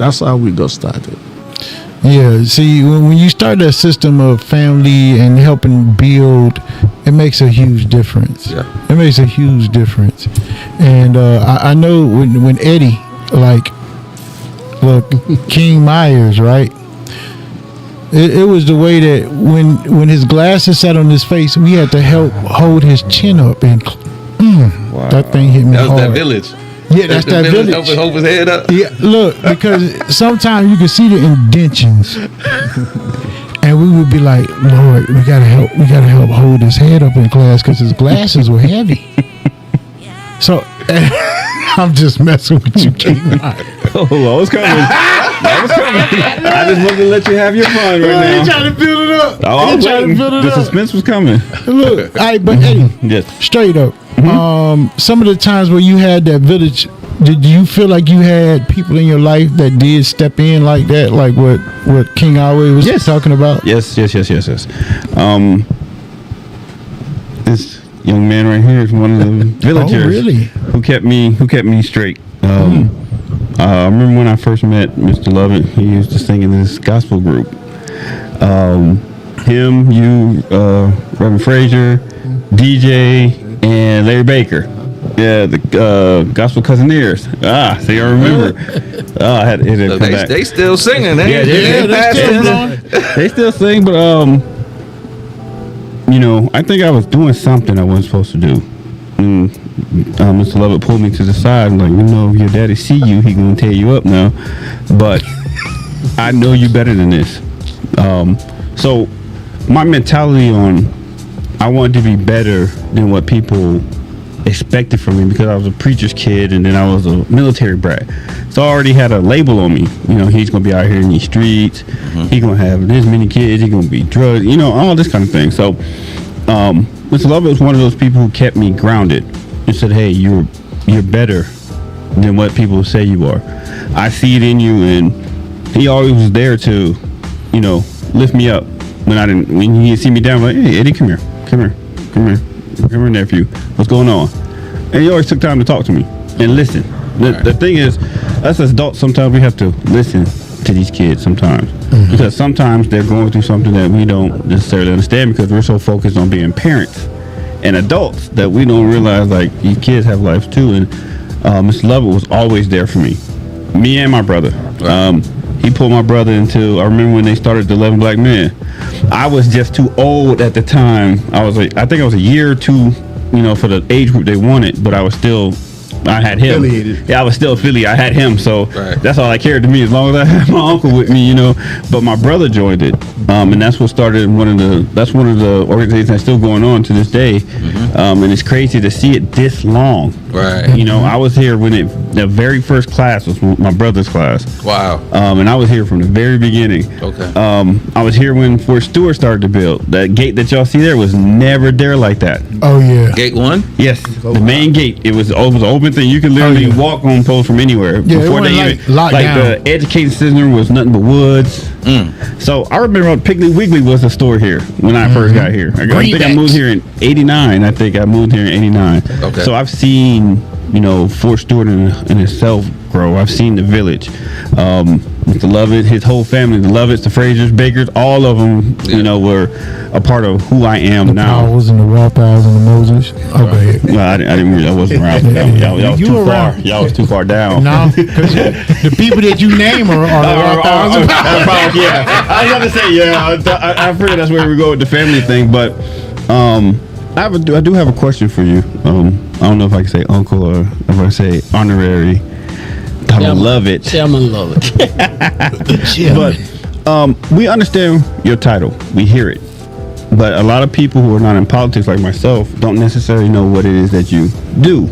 that's how we got started. Yeah, see, when you start that system of family and helping build, it makes a huge difference. Yeah. It makes a huge difference. And I know when Eddie, like, look, King Myers, right? It was the way that when his glasses sat on his face, we had to help hold his chin up, and that thing hit me That was hard. that village. Yeah, that's that village. Hold his head up. Yeah, look, because sometimes you can see the indentions, and we would be like, Lord, we gotta help hold his head up in class because his glasses were heavy. So I'm just messing with you, King. Oh, I was coming. I just wanted to let you have your fun right now. He trying to build it up. Oh, I He was trying to waiting. build it The up. suspense was coming. Look, but Eddie, Yes. straight up. Some of the times where you had that village, did you feel like you had people in your life that did step in like that, like what King Awe was talking about? Yes. This young man right here is one of the villagers really? who kept me straight. I remember when I first met Mr. Lovett, he used to sing in this gospel group. Him, you, Reverend Frazier, DJ, and Larry Baker. Yeah, the gospel cousineers. See, I remember. I had to come back. They still singing. Yeah, they still sing, but I think I was doing something I wasn't supposed to do. And Mr. Lovett pulled me to the side and if your daddy see you, he gonna tear you up now. But I know you better than this. So my mentality on I wanted to be better than what people expected from me because I was a preacher's kid and then I was a military brat. So I already had a label on me. He's gonna be out here in these streets. He's gonna have this many kids. He's gonna be drugged. All this kind of thing. So Mr. Lovett was one of those people who kept me grounded and said, "Hey, you're better than what people say you are. I see it in you," and he always was there to, lift me up when he see me down. Like, "Hey, Eddie, come here, nephew. What's going on?" And he always took time to talk to me and listen. The thing is, us as adults, sometimes we have to listen to these kids sometimes because sometimes they're going through something that we don't necessarily understand because we're so focused on being parents and adults that we don't realize like these kids have lives too. And Mr. Lovett was always there for me and my brother. He pulled my brother into, I remember when they started the 11 Black Men. I was just too old at the time. I think I was a year or two, for the age group they wanted, but I had him. Affiliated. Yeah, I was still affiliated. I had him, so that's all that cared to me. As long as I had my uncle with me, But my brother joined it, and that's what started one of the organizations that's still going on to this day. And it's crazy to see it this long. Right. I was here when the very first class was my brother's class. Wow. And I was here from the very beginning. Okay. I was here when Fort Stewart started to build. That gate that y'all see there was never there like that. Oh yeah. Gate 1? Yes, the main gate. It was an open thing. You could literally walk on post from anywhere. Yeah, Before it they wasn't even locked down. the education center was nothing but woods. So I remember Piggly Wiggly was a store here when I first got here. I think I moved here in '89. I think I moved here in '89. Okay. So I've seen Fort Stewart in itself grow. I've seen the village. Mr. Lovett, his whole family, the Lovetts, the Frasers, Bakers, all of them, were a part of who I am The now. Powers and the Walpows and the Moses. Okay. Well, I wasn't around. Y'all was You too were far. around. Y'all was too far down. No, because the people that you name are the Walpows and Powers. Yeah, I was about to say, I figured that's where we go with the family thing, but I do have a question for you. I don't know if I can say uncle or if I say honorary. I love it. Chairman love it. But we understand your title. We hear it. But a lot of people who are not in politics like myself don't necessarily know what it is that you do.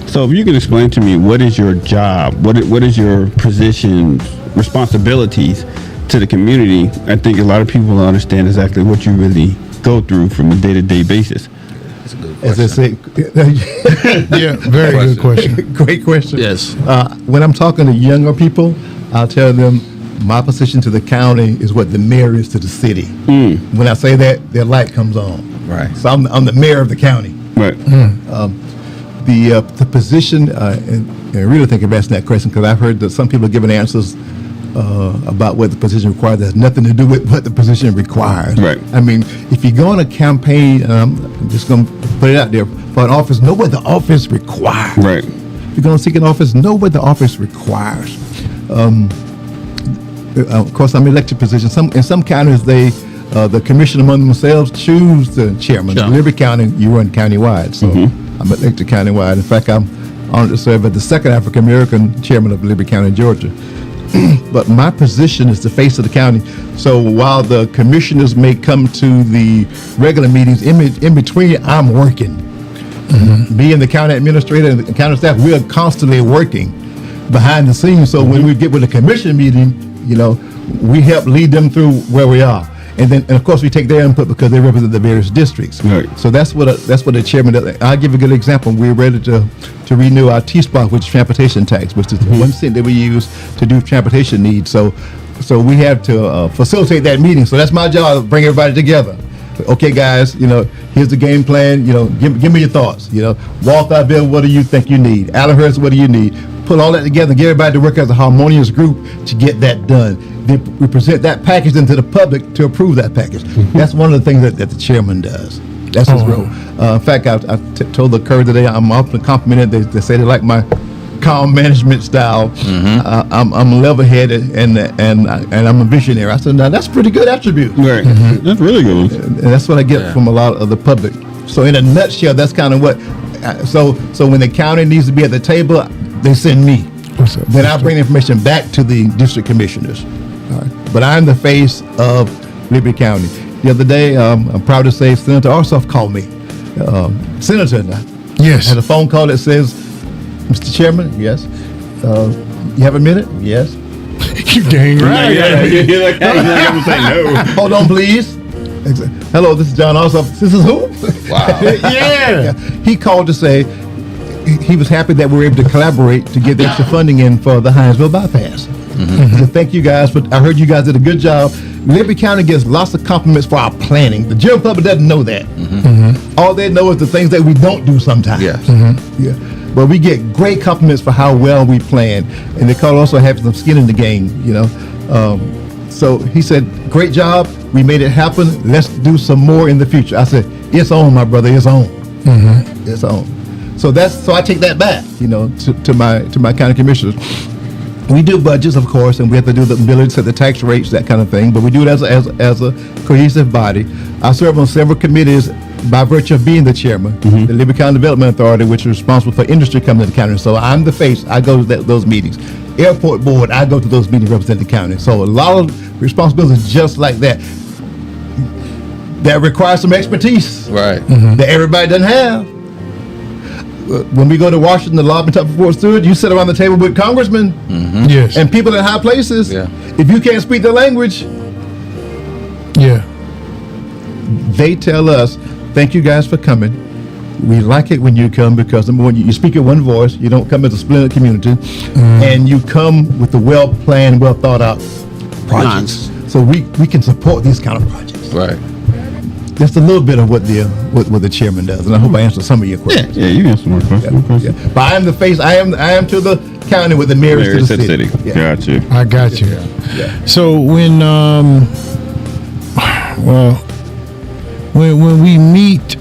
So if you can explain to me, what is your job? What is your position, responsibilities to the community? I think a lot of people don't understand exactly what you really go through from a day-to-day basis. As I say, Yeah, very good question. great question. Yes. When I'm talking to younger people, I'll tell them my position to the county is what the mayor is to the city. When I say that, their light comes on. Right. So I'm the mayor of the county. Right. The position, and I really think you're asking that question because I've heard that some people are giving answers about what the position requires. That has nothing to do with what the position requires. Right. I mean, if you go on a campaign, I'm just going to put it out there, for an office, know what the office requires. Right. If you're going to seek an office, know what the office requires. Of course, I'm elected position. In some counties, the commission among themselves choose the chairman. Sure. In Liberty County, you run countywide, so I'm elected countywide. In fact, I'm honored to serve as the second African American chairman of Liberty County, Georgia. But my position is the face of the county. So while the commissioners may come to the regular meetings, in between, I'm working. Being the county administrator and the county staff, we are constantly working behind the scenes. So when we get with a commission meeting, we help lead them through where we are. And of course we take their input because they represent the various districts. Right. So that's what a chairman does. I'll give you a good example. We're ready to renew our T-spot, which is transportation tax, which is the 1 cent that we use to do transportation needs. So we have to facilitate that meeting. So that's my job, to bring everybody together. Okay, guys, here's the game plan. Give me your thoughts. Walter, Bill, what do you think you need? Allenhurst, what do you need? Put all that together, get everybody to work as a harmonious group to get that done. Then we present that package into the public to approve that package. That's one of the things that the chairman does. That's his role. In fact, I told the Curry today, I'm often complimented. They say they like my calm management style. I'm level-headed and I'm a visionary. I said, now that's a pretty good attribute. Right. That's really good. And that's what I get from a lot of the public. So in a nutshell, that's kind of what. So when the county needs to be at the table, they send me. Then I bring the information back to the district commissioners. All right. But I'm the face of Liberty County. The other day, I'm proud to say Senator Ossoff called me. Senator, Yes. had a phone call that says, Mr. Chairman, yes. You have a minute? Yes. You dang right. You're like, hey, you're not gonna say no. Hold on, please. Hello, this is John Ossoff. This is who? Wow. Yeah. He called to say he was happy that we were able to collaborate to get the extra funding in for the Hinesville bypass. So thank you guys. I heard you guys did a good job. Liberty County gets lots of compliments for our planning. The general public doesn't know that. All they know is the things that we don't do sometimes. Yes. Yeah. But we get great compliments for how well we plan, and they call also having some skin in the game. So he said, "Great job. We made it happen. Let's do some more in the future." I said, "It's on, my brother. It's on. It's on." So I take that back, to my county commissioners. We do budgets, of course, and we have to do the millage, set the tax rates, that kind of thing. But we do it as a cohesive body. I serve on several committees by virtue of being the chairman. The Liberty County Development Authority, which is responsible for industry coming to the county. So I'm the face. I go to those meetings. Airport Board, I go to those meetings representing the county. So a lot of responsibilities just like that. That requires some expertise. Right. That everybody doesn't have. When we go to Washington, the lobby top of Fort Stewart, you sit around the table with congressmen Yes. and people in high places. Yeah. If you can't speak the language, Yeah. they tell us, "Thank you guys for coming. We like it when you come because number one, you speak in one voice. You don't come as a splinter community, and you come with the well-planned, well-thought-out projects. So we can support these kind of projects." Right. That's a little bit of what the chairman does, and I hope I answered some of your questions. Yeah, you can answer more questions. Yeah. But I am the face. I am to the county with the mayor to the city. Yeah. Got you. I got you. Yeah. So when when we meet,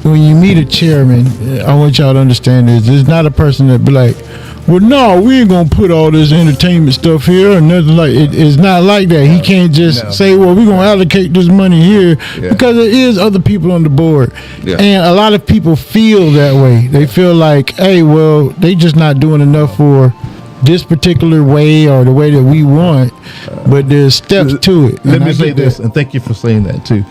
when you meet a chairman, I want y'all to understand this. There's not a person that be like, well, no, we ain't gonna put all this entertainment stuff here or nothing like it. It's not like that. He can't just say, well, we're gonna allocate this money here because there is other people on the board, and a lot of people feel that way. They feel like, hey, well, they just not doing enough for this particular way or the way that we want, but there's steps to it. Let me say this, and thank you for saying that too.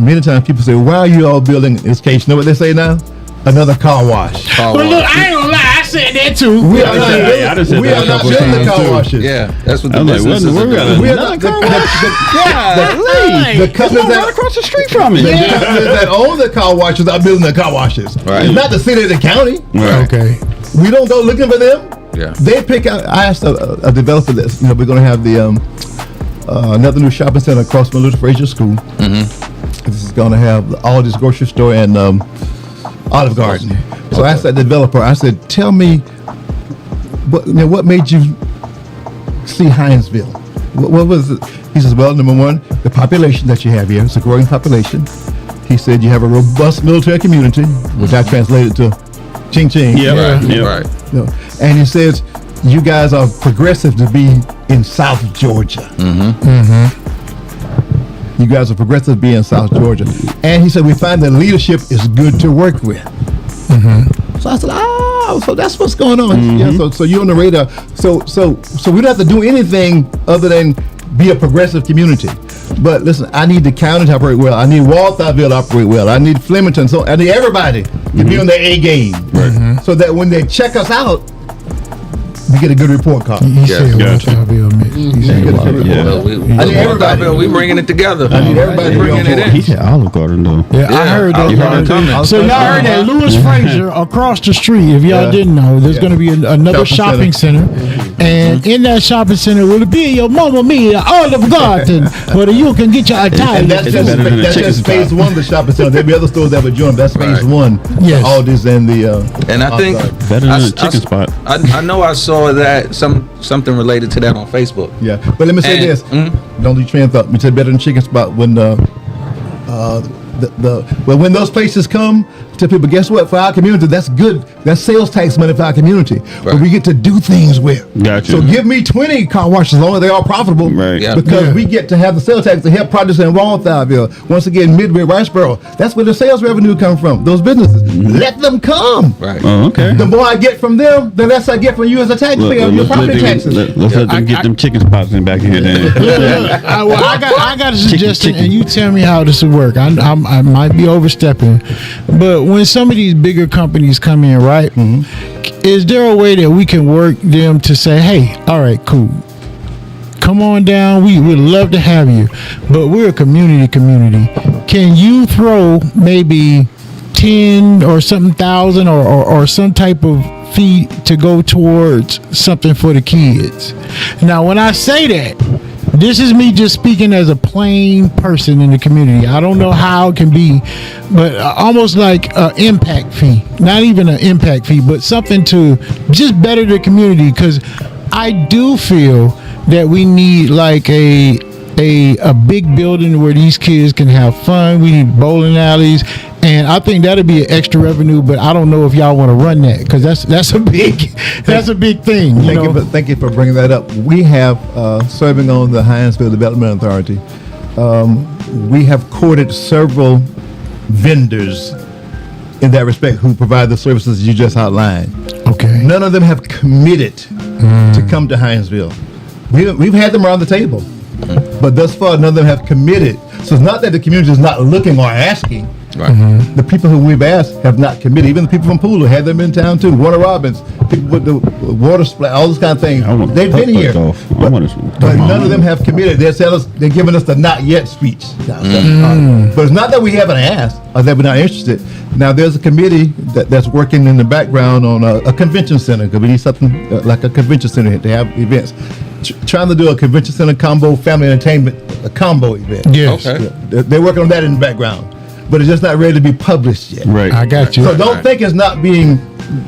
Many times people say, why are you all building this case? You know what they say now? Another car wash. But look, I ain't gonna lie, I said that too. We are not building the car washes. Yeah, that's what the I'm like, business is doing. We are not the companies that across the street from it. the companies that own the car washes are building the car washes. Right. It's not the city or the county. Right. Okay. We don't go looking for them. Yeah. They pick out. I asked a developer this. We're going to have the another new shopping center across Melissa Frazier School. This is going to have all this grocery store and Olive Garden. So I asked that developer. I said, "Tell me, what made you see Hinesville? What was it?" He says, "Well, number one, the population that you have here. It's a growing population." He said, "You have a robust military community," which I translated to "ching ching." Yeah. Right. No. And he says, "You guys are progressive to be in South Georgia." You guys are progressive to be in South Georgia. And he said, "We find that leadership is good to work with." So I said, so that's what's going on. Yeah, so you're on the radar. So we don't have to do anything other than be a progressive community. But listen, I need the county to operate well. I need Walthamville to operate well. I need Flemington. So I need everybody to be on their A game. So that when they check us out, we get a good report card. He said, Gotcha. I need everybody. We bringing it together. I need everybody to be on bringing it board. in. He said Olive Garden though. Yeah, I heard that. You heard that too? So y'all heard that Lewis Frazier across the street. If y'all didn't know, there's going to be another shopping center, and in that shopping center will be your Mamma Mia, Olive Garden, where you can get your Italian. And that's just phase one of the shopping center. There'll be other stores that would join. That's phase one. Yes. All this and the. And I think Better than a chicken spot. I know I saw that something related to that on Facebook. Yeah, but let me say And- this: don't lose train of thought. We said better than chicken spot when when those places come. Tell people, guess what? For our community, that's good. That's sales tax money for our community. But we get to do things with. Gotcha. So give me 20 car washes as long as they are profitable. Right. Yeah. Because we get to have the sales tax to help projects in Walthamville. Once again, Midway, Riceboro. That's where the sales revenue come from. Those businesses. Let them come. Right. Oh, okay. The more I get from them, the less I get from you as a taxpayer of your property taxes. Let's let them get them chicken spots in back here then. I got a suggestion, and you tell me how this will work. I might be overstepping, but when some of these bigger companies come in, right? Is there a way that we can work them to say, hey, all right, cool, come on down, we would love to have you, but we're a community. Can you throw maybe 10 or something thousand or some type of fee to go towards something for the kids? Now, when I say that, this is me just speaking as a plain person in the community. I don't know how it can be, but almost like an impact fee. Not even an impact fee, but something to just better the community. Because I do feel that we need like a big building where these kids can have fun. We need bowling alleys. And I think that'll be an extra revenue, but I don't know if y'all want to run that because that's a big thing. Thank you for bringing that up. We have serving on the Hinesville Development Authority. We have courted several vendors in that respect who provide the services you just outlined. Okay. None of them have committed to come to Hinesville. We've had them around the table, but thus far none of them have committed. So it's not that the community is not looking or asking. Right. The people who we've asked have not committed. Even the people from Pooler had them in town too. Warner Robbins, people with the water supply, all those kind of things. They've been here, but none of them have committed. They're giving us the not yet speech. But it's not that we haven't asked or that we're not interested. Now there's a committee that's working in the background on a convention center because we need something like a convention center to have events. Trying to do a convention center combo family entertainment a combo event. Yes. Okay. They're working on that in the background, but it's just not ready to be published yet. Right. I got you. So don't think it's not being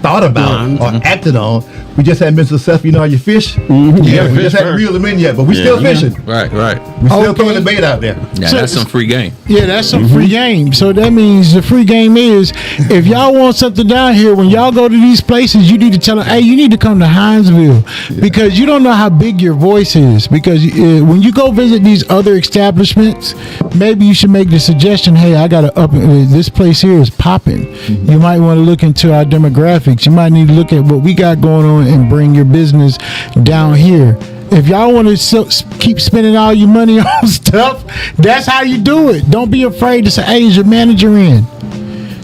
thought about or acted on. We just haven't been successful. You know how you fish? Yeah, we just haven't reeled them in yet, but we still fishing. Right. We still Okay. throwing the bait out there. Yeah, So- that's some free game. Yeah, that's some free game. So that means the free game is if y'all want something down here, when y'all go to these places, you need to tell them, hey, you need to come to Hinesville because you don't know how big your voice is. Because when you go visit these other establishments, maybe you should make the suggestion, hey, I got to up this place here is popping. You might want to look into our demographics. You might need to look at what we got going on and bring your business down here. If y'all want to keep spending all your money on stuff, that's how you do it. Don't be afraid to say, hey, is your manager in?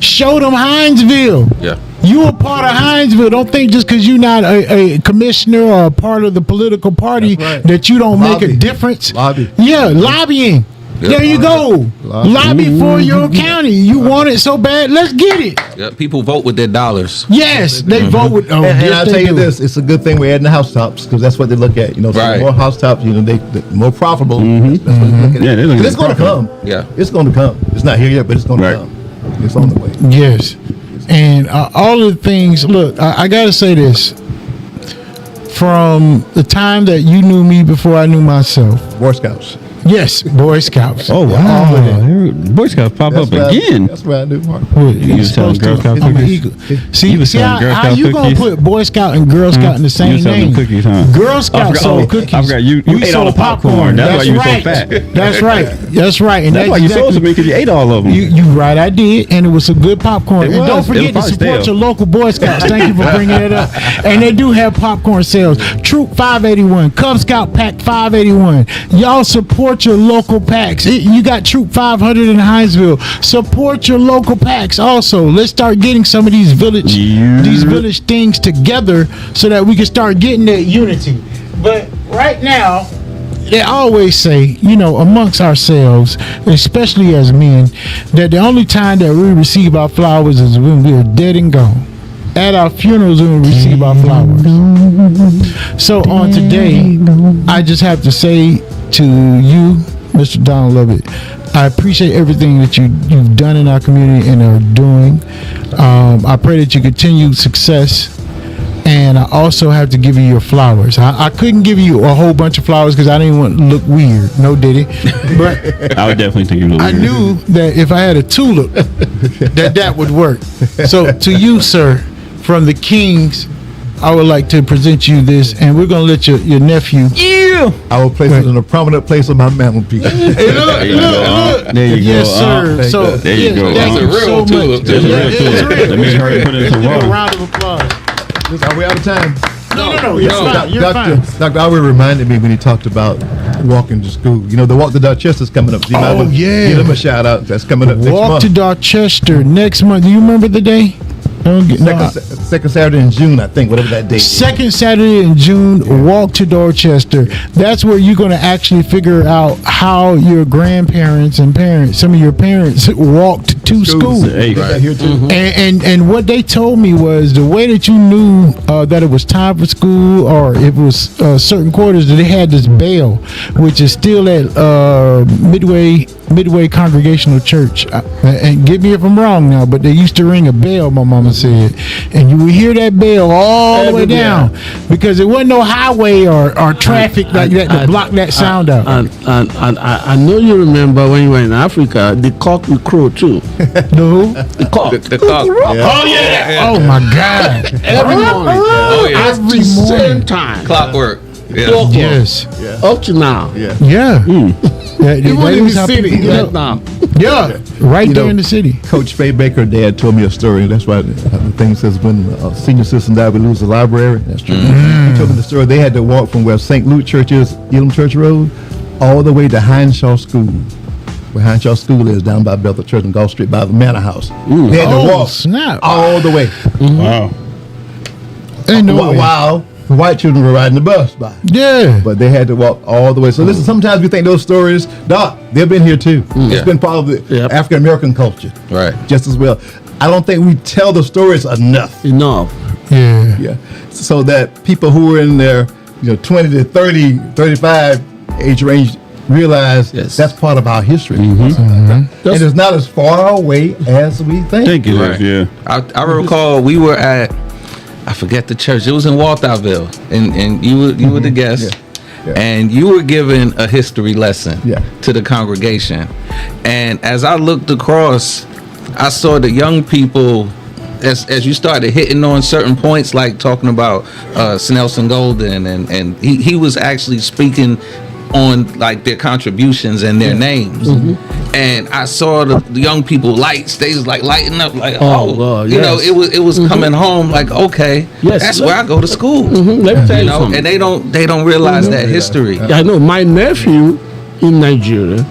Show them Hinesville. Yeah. You a part of Hinesville. Don't think just because you're not a commissioner or a part of the political party That's right. that you don't make a Lobby. difference. Lobby. Yeah, lobbying. Yeah. There you go. Lobby for your county. You want it so bad, let's get it. Yeah, people vote with their dollars. Yes, they vote with. Oh, And yes, I'll they tell you do. this: it's a good thing we're adding the housetops because that's what they look at. You know, so Right. the more housetops, you know, they more profitable. That's what they're looking Yeah, at. they're looking It's at going to profit. come. Yeah. It's going to come. It's not here yet, but it's going Right. to come. It's on the way. Yes, and all of the things. Look, I gotta say this. From the time that you knew me before I knew myself. Boy Scouts. Yes, Boy Scouts. Oh, All of wow. that. Boy Scouts pop up again. That's what I do, Mark. What, You was selling supposed Girl to- Scout I'm an cookies? eagle. See, You was see selling Girl how Scout you gonna cookies? put Boy Scout and Girl Scout in the You same was selling name? cookies, huh? Girl Scout forgot- sold oh, cookies. I forgot you We ate all the sold popcorn. That's why you were so right. fat. That's right. That's right. And That's why you sold to me because you ate all of them. You right, I did, and it was some good popcorn. It And was. don't It forget was to probably support stale. your local Boy Scouts. Thank you for bringing it up. And they do have popcorn sales. Troop 581, Cub Scout Pack 581. Y'all support your local packs. You got Troop 500 in Hinesville. Support your local packs. Also, let's start getting some of these village things together so that we can start getting that unity. But right now, they always say, you know, amongst ourselves, especially as men, that the only time that we receive our flowers is when we are dead and gone. At our funerals, when we receive our flowers. So on today, I just have to say to you, Mr. Donald Lovett, I appreciate everything that you've done in our community and are doing. I pray that you continue success. And I also have to give you your flowers. I couldn't give you a whole bunch of flowers because I didn't want to look weird. No, did it? But I would definitely think you look I weird. knew that if I had a tulip, that would work. So to you, sir, from the Kings, I would like to present you this, and we're going to let your nephew. I will place it in a prominent place on my mantelpiece. Hey, look, There you go. There you Yes, go. sir. So There you go. thank That's you a real so tulip. much. That's a Yeah, real it's tulip. real. That means you already put it in some Give a water. round of applause. Are we out of time? No. You're No. fine. You're Dr. fine. Dr. Alway reminded me when he talked about walking to school. You know, the Walk to Dorchester's coming up. So you might Oh, want to yeah. Give them a shout out. That's coming up next Walk month. to Dorchester next month. Do you remember the day? Second Saturday in June, I think, whatever that date is. Second Saturday in June, walk to Dorchester. That's where you're going to actually figure out how your grandparents and parents, some of your parents, walked to school. Hey, Get that here too. And what they told me was the way that you knew that it was time for school or it was certain quarters, that they had this bell, which is still at Midway Congregational Church. And get me if I'm wrong now, but they used to ring a bell, my mama said, and you would hear that bell all the way down because there wasn't no highway or traffic like that to block that sound out. And I know you remember when you were in Africa, the cock will crow too. No. The cock. The cock. Oh yeah. Oh my God. Every morning. Oh yeah. At the same time. Clockwork. Yeah. Clockwork. Yes. Up to now. Yeah. Yeah. That Even in was the how city people- right now. Yeah. Right You there know, in the city. Coach Faye Baker, dad, told me a story. That's why the thing says when a senior citizen died, we lose the library. That's true. He told me the story. They had to walk from where St. Luke Church is, Elam Church Road, all the way to Hineshaw School. Where Hineshaw School is, down by Bethel Church and Gulf Street by the Manor House. They had to walk Snap. all the way. wow. Ain't no way. While the white children were riding the bus by. Yeah. But they had to walk all the way. So listen, sometimes we think those stories, Doc, they've been here too. Yeah. It's been part of the Yep. African American culture. Right. Just as well. I don't think we tell the stories enough. Enough. Yeah. Yeah. So that people who are in their 20 to 30, 35 age range realize Yes. that's part of our history. Just- And it's not as far away as we think. Thank you. Right. Yeah. I recall we were at, I forget the church. It was in Walthourville, and you were the guest, Yeah. and you were giving a history lesson Yeah. to the congregation. And as I looked across, I saw the young people. As you started hitting on certain points, like talking about Nelson Golden, and he was actually speaking on like their contributions and their names. And I saw the young people lights. They was like lighting up, like God, you know, yes. it was coming home like, okay, Yes, that's let- where I go to school. Let me tell You you know, something. and they don't realize that history. Yeah, I know my nephew in Nigeria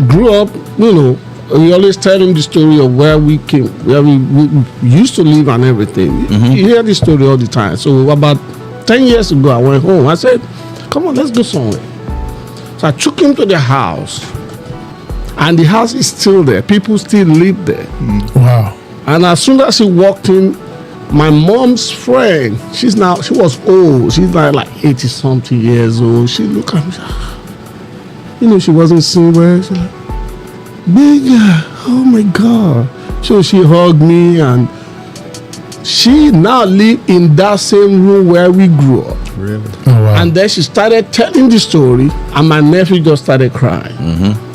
grew up, you know, we always tell him the story of where we came, where we used to live and everything. You hear this story all the time. So about 10 years ago, I went home. I said, come on, let's go somewhere. So I took him to the house. And the house is still there. People still live there. Wow. And as soon as he walked in, my mom's friend, she was old. She's like 80-something years old. She looked at me, you know, she wasn't seeing well. She's like, Bigger, oh my God. So she hugged me, and she now live in that same room where we grew up. Really? Oh, wow. And then she started telling the story, and my nephew just started crying.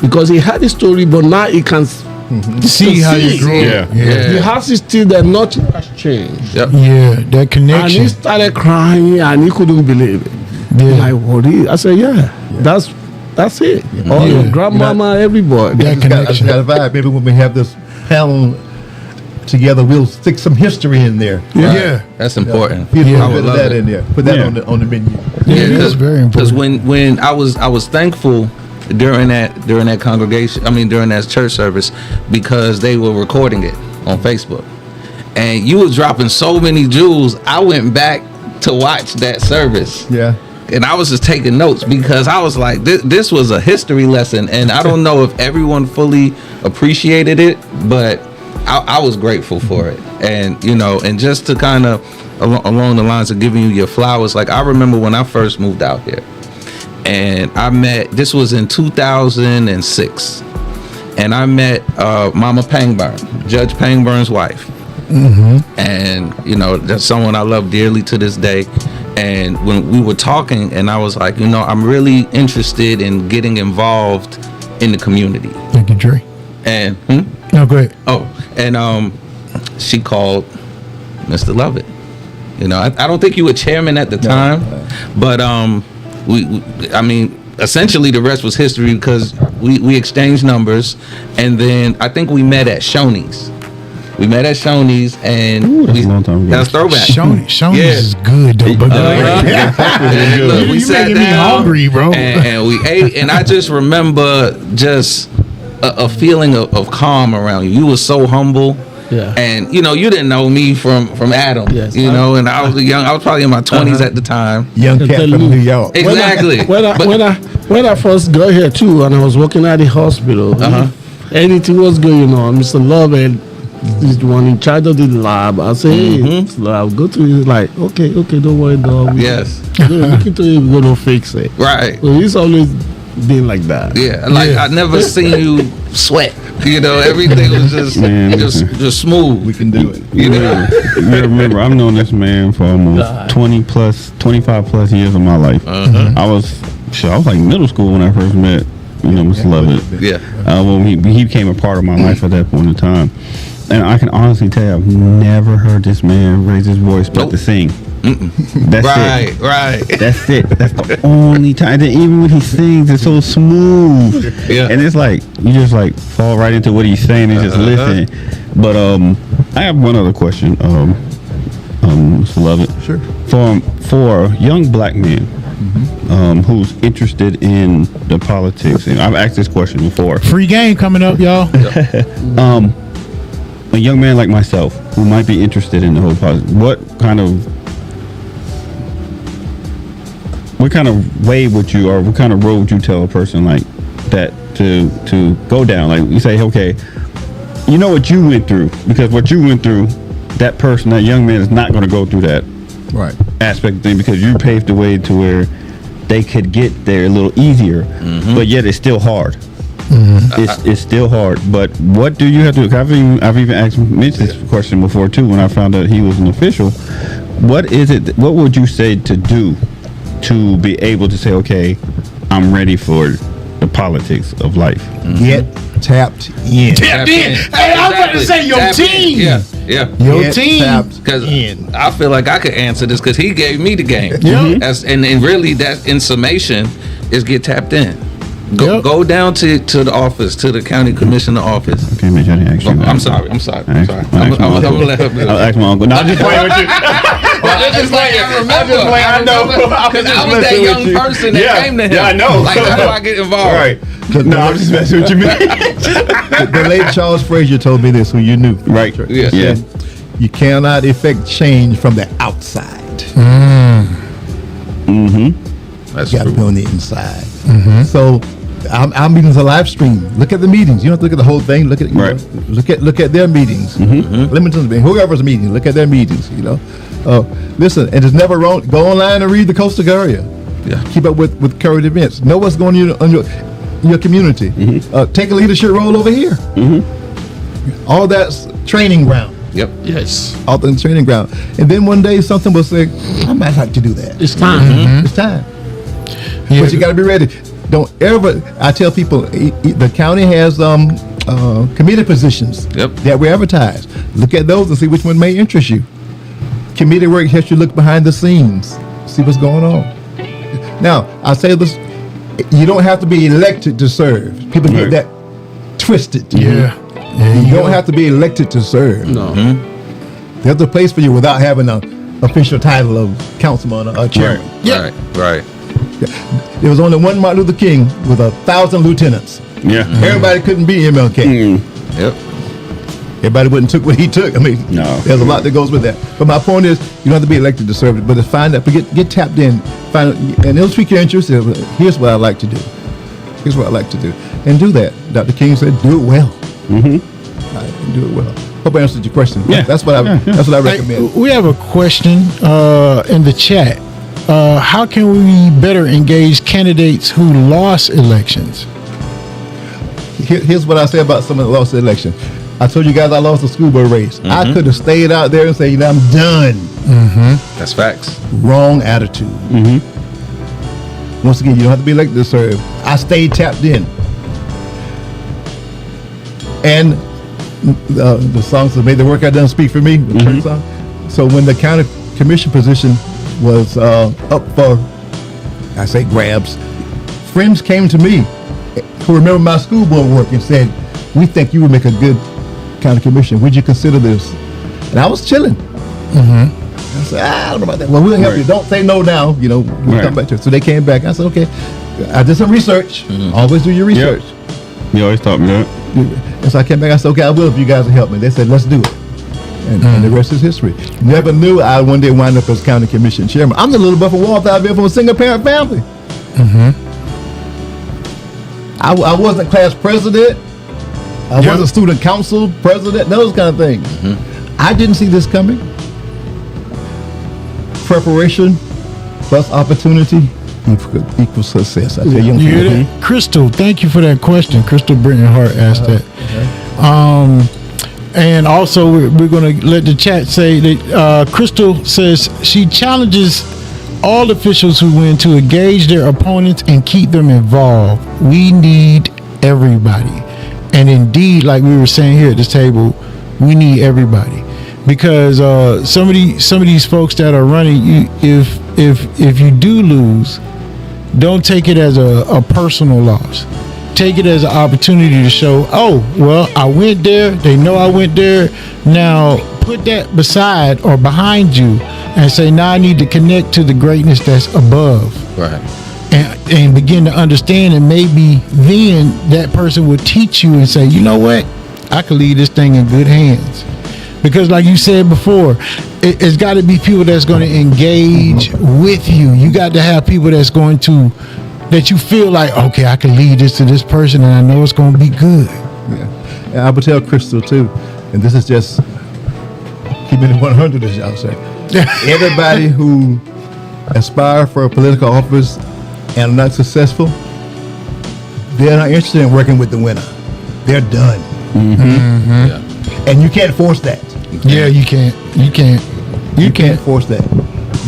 Because he had the story, but now he can see how you see. grew up. Yeah. The house is still there, nothing has changed. Yep. Yeah, that And connection. he started crying, and he couldn't believe it. Yeah. Like, what is? I said, yeah. That's it. All your grandmama, everybody. That I just connection. got a vibe. Maybe when we have this panel together, we'll stick some history in there. Yeah. That's important. Put a Yeah. little I bit would of love that it. in there. Put that Yeah. on the menu. Yeah, that's very important. Because when I was thankful during that congregation, I mean during that church service, because they were recording it on Facebook, and you was dropping so many jewels. I went back to watch that service. Yeah. And I was just taking notes because I was like, this was a history lesson, and I don't know if everyone fully appreciated it, but I was grateful for it. And you know, and just to kind of along the lines of giving you your flowers, like I remember when I first moved out here, and I met. This was in 2006, and I met Mama Pangburn, Judge Pangburn's wife. And you know, that's someone I love dearly to this day. And when we were talking, and I was like, you know, I'm really interested in getting involved in the community. Thank you, Dre. And No, go ahead. she called Mr. Lovett. You know, I don't think you were chairman at the time, but I mean, essentially the rest was history because we exchanged numbers, and then I think we met at Shoney's. We met at Shoney's, and Ooh, that's a long time ago. that's throwback. Shoney's Yeah. is good though. But And look, we You sat making me down hungry, bro. and we ate, and I just remember just a feeling of calm around you. You were so humble. Yeah. And you know, you didn't know me from Adam. Yes. You know, and I was young. I was probably in my 20s at the time. Young Can cat tell from you. New York. Exactly. When I first got here too, and I was working at the hospital, anything was going on, Mr. Lovett is the one in charge of the lab. I say, hey, Mr. Lab, go to it. He's like, okay, don't worry, dog. Yes. We're gonna look into it. We're gonna fix it. Right. So he's always been like that. Yeah. Like Yeah. I never seen you sweat. You know, everything was just Man, just smooth. We can do it. You know. You remember, I've known this man for almost 25 plus years of my life. I was like middle school when I first met, you know, Mr. Lovett. Yeah. When he became a part of my life at that point in time. And I can honestly tell you, I've never heard this man raise his voice but Nope. to sing. That's it. Right. That's it. That's the only time. And even when he sings, it's so smooth. Yeah. And it's like you just like fall right into what he's saying and just listen. But I have one other question. Mr. Lovett. Sure. For a young black man who's interested in the politics, and I've asked this question before. Free game coming up, y'all. A young man like myself who might be interested in the whole politics, what kind of way would you, or what kind of road would you tell a person like that to go down? Like you say, okay, you know what you went through, because what you went through, that young man is not going to go through that Right. aspect of thing, because you paved the way to where they could get there a little easier, but yet it's still hard. It's still hard. But what do you have to do? I've even asked Mitch this question before too. When I found out he was an official, what is it? What would you say to do to be able to say, okay, I'm ready for the politics of life? Get tapped in. Tapped in. Hey, I was about to say your Tapped in. team. Yeah. Your Get team. tapped Because in. I feel like I could answer this because he gave me the game. Yeah. And really, that in summation is get tapped in. Yep. Go down to the office, to the county commissioner office. Okay, Mitch, I didn't ask you. I'm sorry. I'm sorry. I'll ask my uncle. I'll ask my uncle. No, I'm just playing with you. I remember. I know. Because I was that young person that came to him. Yeah, I know. Like, how do I get involved? All right. No, I'm just messing with you, man. The late Charles Frazier told me this, who you knew. Right. Yeah. Yeah. You cannot effect change from the outside. That's You got to true. be on the inside. So our meetings are live streamed. Look at the meetings. You don't have to look at the whole thing. Look at you Right. know, look at their meetings. Leamington's meeting, whoever's meeting. Look at their meetings. You know, listen, and it's never wrong. Go online and read the Coastal Courier. Yeah. Keep up with current events. Know what's going on in your community. Take a leadership role over here. All that's training ground. Yep. Yes. All the training ground. And then one day something will say, I might like to do that. It's time. It's time. Yeah. But you got to be ready. Don't ever. I tell people, the county has committee positions Yep. that we advertise. Look at those and see which one may interest you. Committee work helps you look behind the scenes, see what's going on. Now, I say this: you don't have to be elected to serve. People get that twisted. Yeah. You don't have to be elected to serve. No. There's a place for you without having an official title of councilman or chairman. Yeah. Right. There was only one Martin Luther King with 1,000 lieutenants. Yeah. Everybody couldn't be MLK. Yep. Everybody wouldn't took what he took. I mean, No. there's a lot that goes with that. But my point is, you don't have to be elected to serve it, but to find that, get tapped in, and it'll tweak your interest. Here's what I like to do. Here's what I like to do, and do that. Dr. King said, do it well. Do it well. Hope I answered your question. Yeah. That's what I recommend. Hey, we have a question in the chat. How can we better engage candidates who lost elections? Here's what I say about someone that lost the election. I told you guys I lost the school board race. I could have stayed out there and said, I'm done. That's facts. Wrong attitude. Once again, you don't have to be elected to serve. I stayed tapped in. And the songs that made the work I done speak for me, the church song. So when the county commission position was up for, I say grabs, friends came to me who remember my school board work and said, we think you would make a good county commission. Would you consider this? And I was chilling. I said, I don't know about that. Well, we'll help you. Don't say no now. We'll come back to it. So they came back. I said, okay. I did some research. Always do your research. You always taught me that. And so I came back. I said, okay, I will if you guys will help me. They said, let's do it. And the rest is history. Never knew I would one day wind up as county commission chairman. I'm the little buffer Walter I've been from a single parent family. I wasn't class president. I wasn't student council president. Those kind of things. I didn't see this coming. Preparation plus opportunity equals success. I tell young You people. hear that? Crystal, thank you for that question. Crystal Britton Hart asked that. And also, we're going to let the chat say that Crystal says she challenges all officials who win to engage their opponents and keep them involved. We need everybody. And indeed, like we were saying here at this table, we need everybody. Because some of these folks that are running, if you do lose, don't take it as a personal loss. Take it as an opportunity to show, oh, well, I went there. They know I went there. Now put that beside or behind you and say, now I need to connect to the greatness that's above. Right. And begin to understand, and maybe then that person will teach you and say, you know what? I could leave this thing in good hands. Because like you said before, it's got to be people that's going to engage with you. You got to have people that you feel like, okay, I can lead this to this person and I know it's going to be good. Yeah. And I would tell Crystal too, and this is just keeping it 100, as y'all say. Everybody who aspire for a political office and are not successful, they're not interested in working with the winner. They're done. Yeah. And you can't force that. Yeah, you can't. You can't. You can't force that.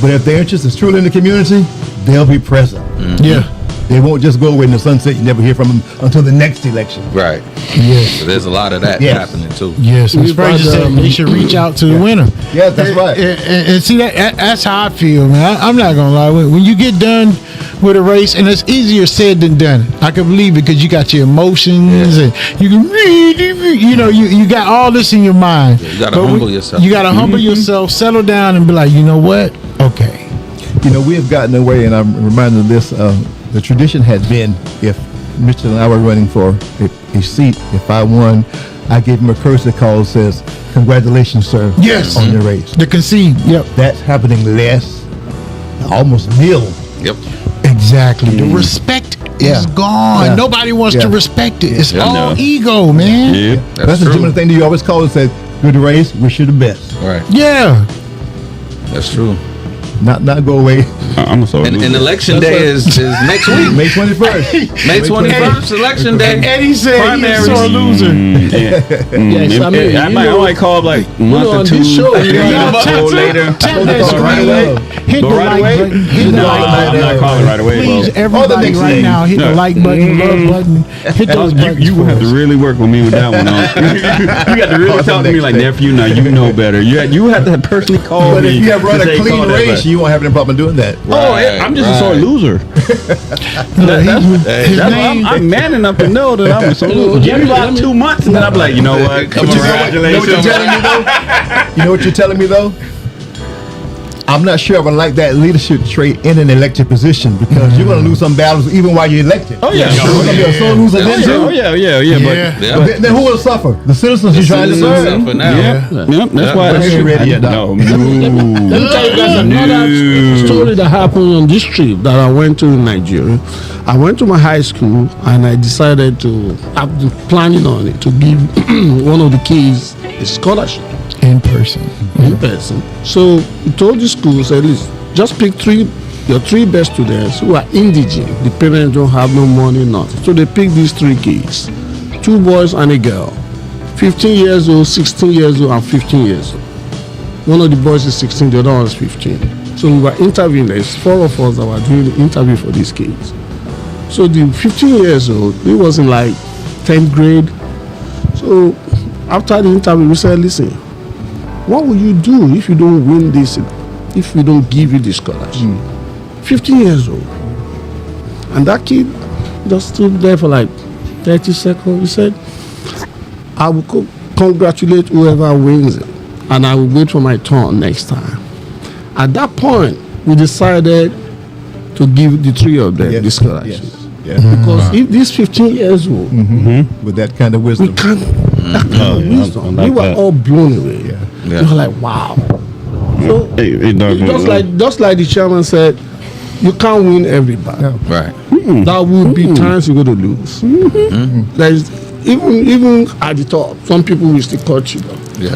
But if their interest is truly in the community, they'll be present. Yeah. They won't just go away in the sunset. You never hear from them until the next election. Right. Yes. So there's a lot of that Yes. happening too. Yes. Ms. Frazier said they should reach out to the winner. Yeah, that's right. And see, that's how I feel, man. I'm not going to lie. When you get done with a race, and it's easier said than done. I can believe it because you got your emotions and you can read, you got all this in your mind. Yeah, you got to humble yourself. You got to humble yourself, settle down, and be like, you know what? Okay. We have gotten away, and I'm reminded of this. The tradition had been, if Mitchell and I were running for a seat, if I won, I gave him a courtesy call that says, "Congratulations, sir." Yes. On the race. The concede. Yep. That's happening less, almost nil. Yep. Exactly. The respect is gone. Yeah. Nobody wants to respect it. It's Yeah. all No. ego, man. Yeah. That's the true. gentleman thing that you always call and say, "Good race, wish you the best." Right. Yeah. That's true. Not go away. I'm a sore And loser. election day is next week. May 21st. May 21st, election day. Eddie said Primaries. he's a loser. Yes, I mean, I might call up like a month or on two. this show, a month later. Tap that Call right screen. away. Hit the Go right like away. button. Hit the No, like I'm button. not calling right away, Please, bro. everybody next right thing. now, hit the No. like button, love button. Hit those buttons. You for have to us. really work with me with that one. You got to really talk to me like, nephew, now you know better. You have to personally call But me. if you have run to a say, clean call that race, back. you won't have any problem doing that. I'm just a sore Right. loser. His name, I'm man enough to know that I'm a sore loser. Give me about 2 months, and then I'm like, you know what? Come You know around. what you're telling me though? You know what you're telling me though? I'm not sure if I like that leadership trait in an elected position because you're going to lose some battles even while you're elected. Oh yeah, You're going to be a sore loser then too. yeah. Yeah. But then who will suffer? The citizens you're trying to citizens serve. suffer now. Yep, that's why. But they ain't ready yet, No, Let me tell you guys another story that happened on this trip that I went to in Nigeria. I went to my high school and I decided to, I've been planning on it, to give one of the kids a scholarship in person. in person. So we told the school, said, listen, just pick your three best students who are indigent. The parents don't have no money, nothing. So they picked these 3 kids, 2 boys and a girl, 15 years old, 16 years old, and 15 years old. One of the boys is 16, the other one is 15. So we were interviewing, there's 4 of us that were doing the interview for these kids. So the 15 years old, he was in like 10th grade. So after the interview, we said, listen, what will you do if you don't win this, if we don't give you the scholarship? 15 years old. And that kid just stood there for like 30 seconds. He said, I will congratulate whoever wins it, and I will wait for my turn next time. At that point, we decided to give the 3 of them the scholarship. Yes. Because if this 15 years old, With that kind of we wisdom. can't, that kind of wisdom. I'm like We were that. all blown away. Yeah. We were like, wow. So, It does. just like the chairman said, you can't win everybody. Right. There will be times you're going to lose. There is even at the top, some people will still cut you down. Yeah.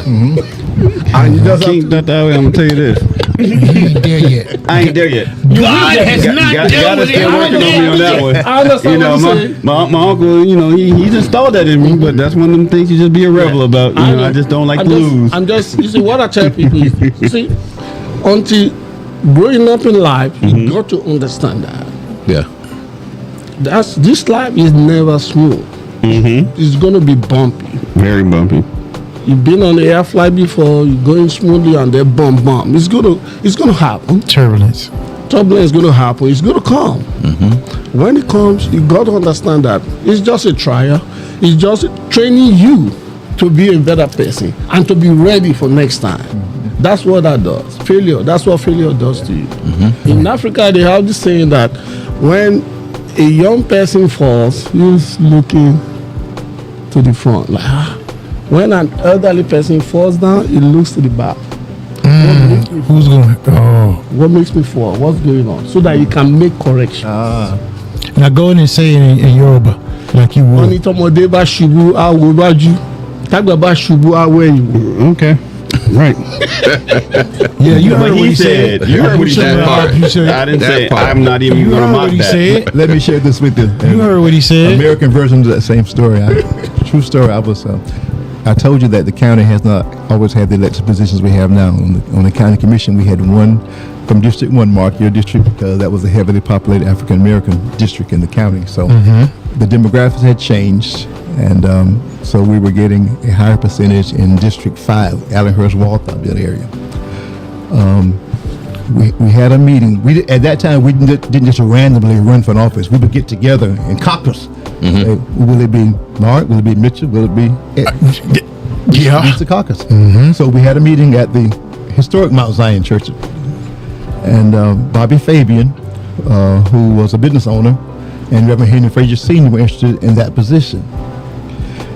And you just have Keep that way. I'm gonna tell you this. He ain't there yet. I ain't there yet. God has not Gotta dealt with it. still working on me on that one. I understand You know, what you're saying. my uncle, he just installed that in me, but that's one of them things you just be a rebel about. I just don't like to lose. You see, what I tell people is, you see, until growing up in life, you got to understand that. Yeah. This life is never smooth. It's going to be bumpy. Very bumpy. You've been on the air flight before, you're going smoothly and then bump. It's gonna happen. Turbulence. Turbulence is gonna happen. It's gonna come. When it comes, you got to understand that it's just a trial. It's just training you to be a better person and to be ready for next time. That's what that does. Failure. That's what failure does to you. In Africa, they have this saying that when a young person falls, he's looking to the front. Like, when an elderly person falls down, he looks to the back. Who's going? Oh. What makes me fall? What's going on? So that you can make correction. Now go in and say it in Yoruba, like you Wọ́n would. ní tọmọdé bá ṣubú àwò wájú, tágbà bá ṣubú àwò ẹ̀yìn. Okay. Right. Yeah, you heard What what he he said. You heard what he said. That part. You said- I didn't That say. part. I'm not even You going to heard mock what he that. said. Let me share this with you. You heard what he said. American version of that same story. True story. I told you that the county has not always had the elected positions we have now. On the county commission, we had one from District 1, Mark, your district, because that was a heavily populated African American district in the county. So the demographics had changed, and so we were getting a higher percentage in District 5, Allenhurst, Waltham area. We had a meeting. At that time, we didn't just randomly run for an office. We would get together and caucus. Say, will it be Mark? Will it be Mitchell? Will it be Ed? Yeah. It's the caucus. So we had a meeting at the historic Mount Zion Church. And Bobby Fabian, who was a business owner, and Reverend Henry Frazier Sr. were interested in that position.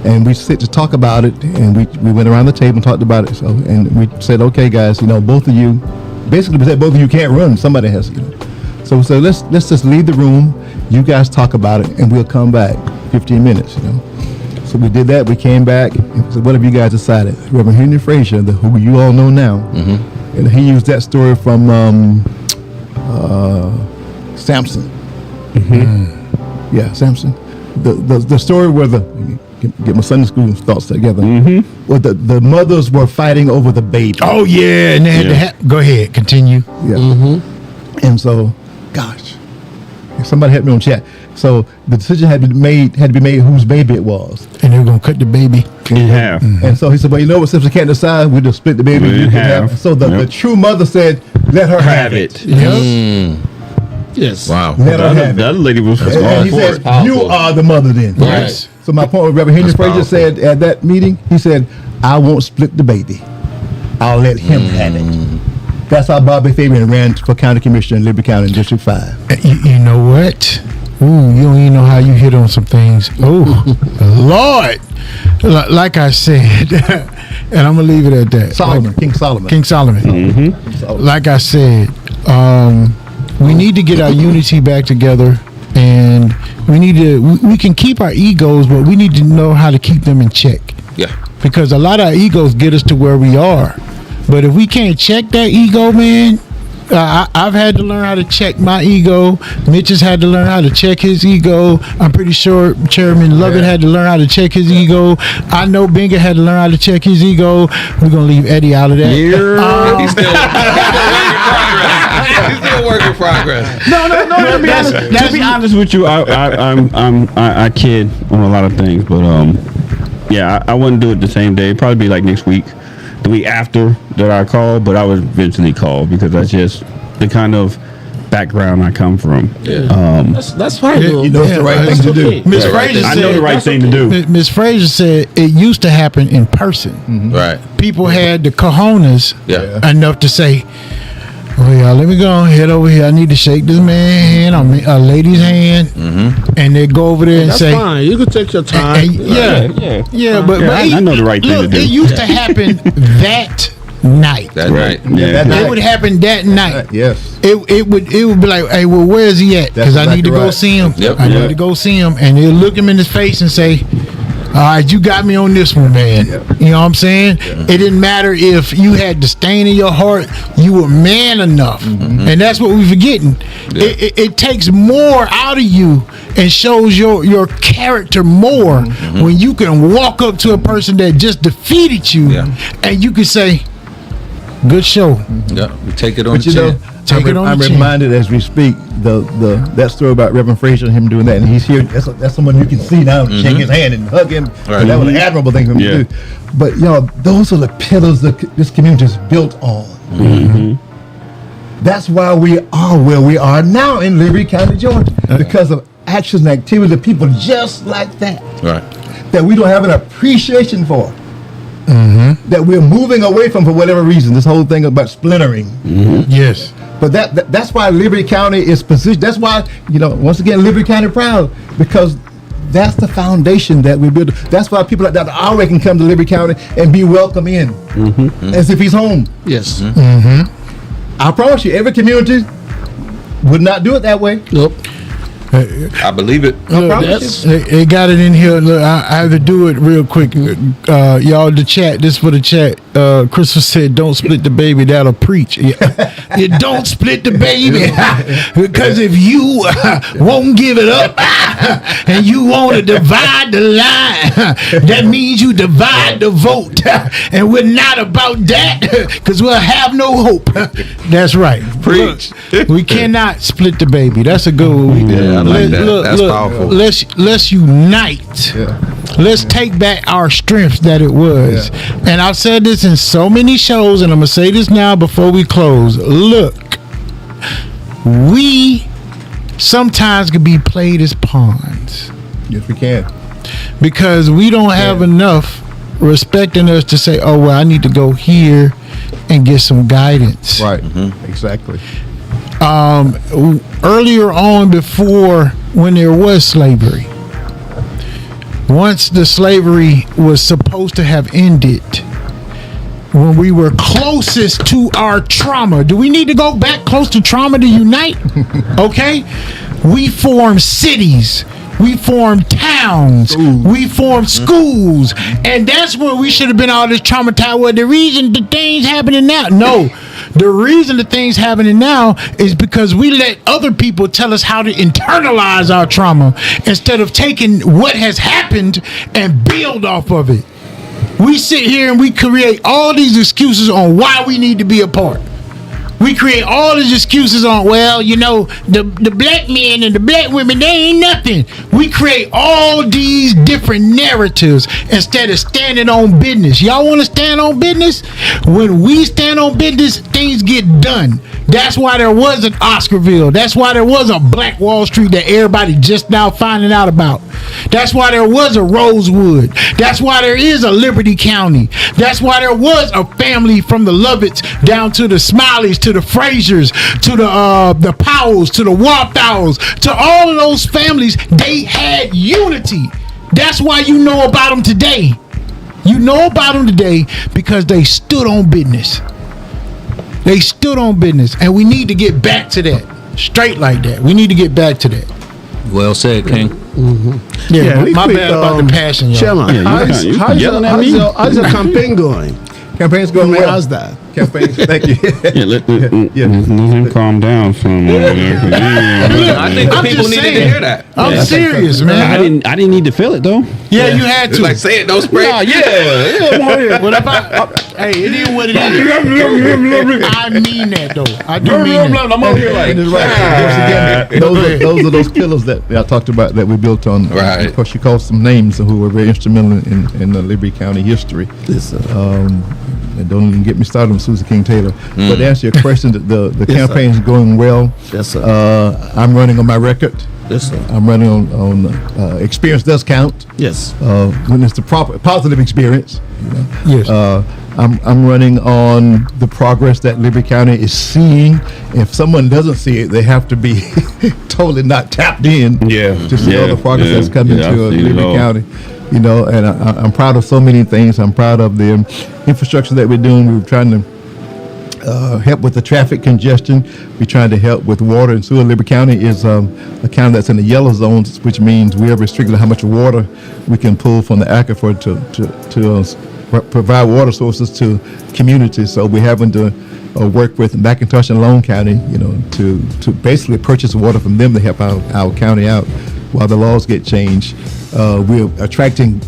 And we sit to talk about it, and we went around the table and talked about it. So, and we said, okay, guys, both of you, basically we said both of you can't run. Somebody has to. So we said, let's just leave the room. You guys talk about it, and we'll come back 15 minutes. So we did that. We came back and said, what have you guys decided? Reverend Henry Frazier, who you all know now, and he used that story from Samson. Yeah, Samson. The story where get my Sunday school thoughts together. Where the mothers were fighting over the baby. Oh yeah, and they had to go ahead, continue. Yeah. And so, gosh, somebody help me on chat. So the decision had to be made whose baby it was. And they were gonna cut the baby In half. And so he said, well, you know what, since we can't decide, we'll just split the baby. In You can half. have. So the true mother said, let her have it. Yes. Wow. Let her have The it. other lady was And all he for said, it. you Powerful. are the mother then. Right. So my point with Reverend Henry That's Frazier powerful. said at that meeting, he said, I won't split the baby. I'll let him have it. That's how Bobby Fabian ran for county commissioner in Liberty County in District 5. You know what? Ooh, you don't even know how you hit on some things. Oh, Lord. Like I said, and I'm going to leave it at that. Solomon, King Solomon. King Solomon. Like I said, we need to get our unity back together, and we can keep our egos, but we need to know how to keep them in check. Yeah. Because a lot of our egos get us to where we are. But if we can't check that ego, man, I've had to learn how to check my ego. Mitch has had to learn how to check his ego. I'm pretty sure Chairman Lovett had to learn how to check his ego. I know Binga had to learn how to check his ego. We're going to leave Eddie out of that. He's still work in progress. No. To be honest with you, I kid on a lot of things, but yeah, I wouldn't do it the same day. It'd probably be like next week, the week after that I call, but I would eventually call because that's just the kind of background I come from. That's fine. though. You know it's the right thing to do. Miss Right. Frazier I know the said, right thing to do. Miss Frazier said it used to happen in person. Right. People had the cojones Yeah. enough to say, "Oh yeah, let me go head over here. I need to shake this man's hand, or a lady's hand," and they go over there and That's say, fine. You can take your time. But I know the right thing look, to do. It used to happen that night. That Right. night. Yeah. That It night. would happen that night. Yes. It would be like, hey, well, where is he at? Because That's I need to exactly go right. see him. Yep. I need Yeah. to go see him, and they'll look him in his face and say, "All right, you got me on this one, man." You know what I'm saying? It didn't matter if you had the stain in your heart; you were man enough, and that's what we're forgetting. Yeah. It takes more out of you and shows your character more when you can walk up to a person that just defeated you, Yeah. and you can say, "Good show." Yeah. We take it on But the you know, chin. Take it on I'm the chin. reminded as we speak that story about Reverend Frazier and him doing that, and he's here. That's someone you can see now, shake his hand and hug him. Right. And that was an admirable thing for him Yeah. to do. But y'all, those are the pillars that this community is built on. That's why we are where we are now in Liberty County, Georgia, because of actions and activities of people just like that, Right. that we don't have an appreciation for. That we're moving away from for whatever reason. This whole thing about splintering. Yes. But that's why Liberty County is positioned. That's why, once again, Liberty County proud, because that's the foundation that we build. That's why people like Dr. Alway can come to Liberty County and be welcome in, as if he's home. Yes. I promise you, every community would not do it that way. Nope. I believe it. Look, that's- they got it in here. Look, I have to do it real quick. Y'all, the chat. This for the chat. Christopher said, "Don't split the baby. That'll preach." Yeah. You don't split the baby because if you won't give it up and you want to divide the line, that means you divide the vote, and we're not about that because we'll have no hope. That's right. Preach. Look, we cannot split the baby. That's a good one. Yeah, I like that. That's powerful. Let's unite. Yeah. Let's take back our strength that it was. Yeah. And I've said this in so many shows, and I'm going to say this now before we close. Look, we sometimes can be played as pawns Yes, we can. because we don't have enough respect in us to say, oh, well, I need to go here and get some guidance. Right. Exactly. Earlier on, before when there was slavery, once the slavery was supposed to have ended, when we were closest to our trauma, do we need to go back close to trauma to unite? Okay, we formed cities, we formed towns, we formed schools, and that's where we should have been all this traumatized. Well, the reason the things happening now, no, the reason the things happening now is because we let other people tell us how to internalize our trauma instead of taking what has happened and build off of it. We sit here and we create all these excuses on why we need to be apart. We create all these excuses on, well, you know, the black men and the black women, they ain't nothing. We create all these different narratives instead of standing on business. Y'all want to stand on business? When we stand on business, things get done. That's why there was an Oscarville. That's why there was a Black Wall Street that everybody just now finding out about. That's why there was a Rosewood. That's why there is a Liberty County. That's why there was a family from the Lovetts down to the Smileys, to the Frasers, to the Powells, to the Warthows, to all of those families. They had unity. That's why you know about them today. You know about them today because they stood on business. They stood on business, and we need to get back to that. Straight like that. We need to get back to that. Well said, King. Yeah, my bad about the passion, y'all. Chairman, you yelling at me. how's your campaign going? Campaign's going well. How's that? Campaigns. Thank you. Let him calm down some over there. I think the I'm people just needed to saying. hear that. I'm serious, man. I didn't need to feel it though. Yeah, you had It's to. like, say it, don't spray. Nah, yeah. But if hey, it is what it is. I mean that though. I do mean that. I'm over here like. And it's right. Once again, those are those pillars that I talked about that we built on. Right. Of course, you called some names who were very instrumental in the Liberty County history. And don't even get me started on Susan King Taylor. But to answer your question, the campaign is going well. Yes, sir. I'm running on my record. Yes, sir. I'm running on experience does count. Yes. When it's the proper positive experience. You know. Yes. I'm running on the progress that Liberty County is seeing. If someone doesn't see it, they have to be totally not tapped in to see all the progress that's coming to Liberty County. You know, and I'm proud of so many things. I'm proud of the infrastructure that we're doing. We're trying to help with the traffic congestion. We're trying to help with water and sewer. Liberty County is a county that's in the yellow zones, which means we are restricted how much water we can pull from the aquifer to provide water sources to communities. So we're having to work with McIntosh and Lone County, you know, to basically purchase water from them to help our county out while the laws get changed. We're attracting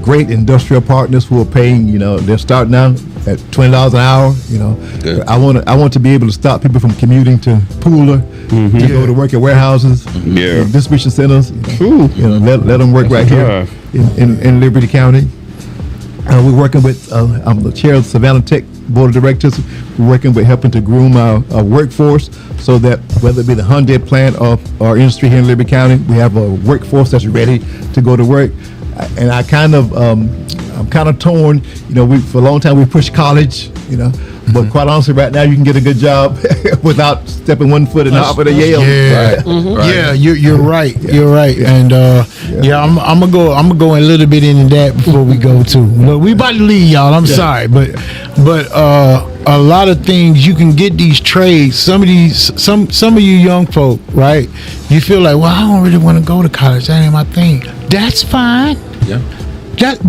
great industrial partners who are paying, you know, they're starting out at $20 an hour, you know. Good. I want to be able to stop people from commuting to Pooler, to go to work at warehouses, distribution centers, you know, let them work right here in Liberty County. We're working with, I'm the chair of the Savannah Tech Board of Directors. We're working with helping to groom our workforce so that whether it be the Hyundai plant or our industry here in Liberty County, we have a workforce that's ready to go to work. And I'm kind of torn. You know, for a long time we pushed college, you know, but quite honestly, right now you can get a good job without stepping one foot in Harvard or Yale. Yeah, Right. yeah, you're right. You're right, and I'm gonna go a little bit into that before we go too. Look, we about to leave, y'all. I'm sorry, but a lot of things you can get these trades. Some of you young folk, right? You feel like, well, I don't really want to go to college. That ain't my thing. That's fine. Yeah.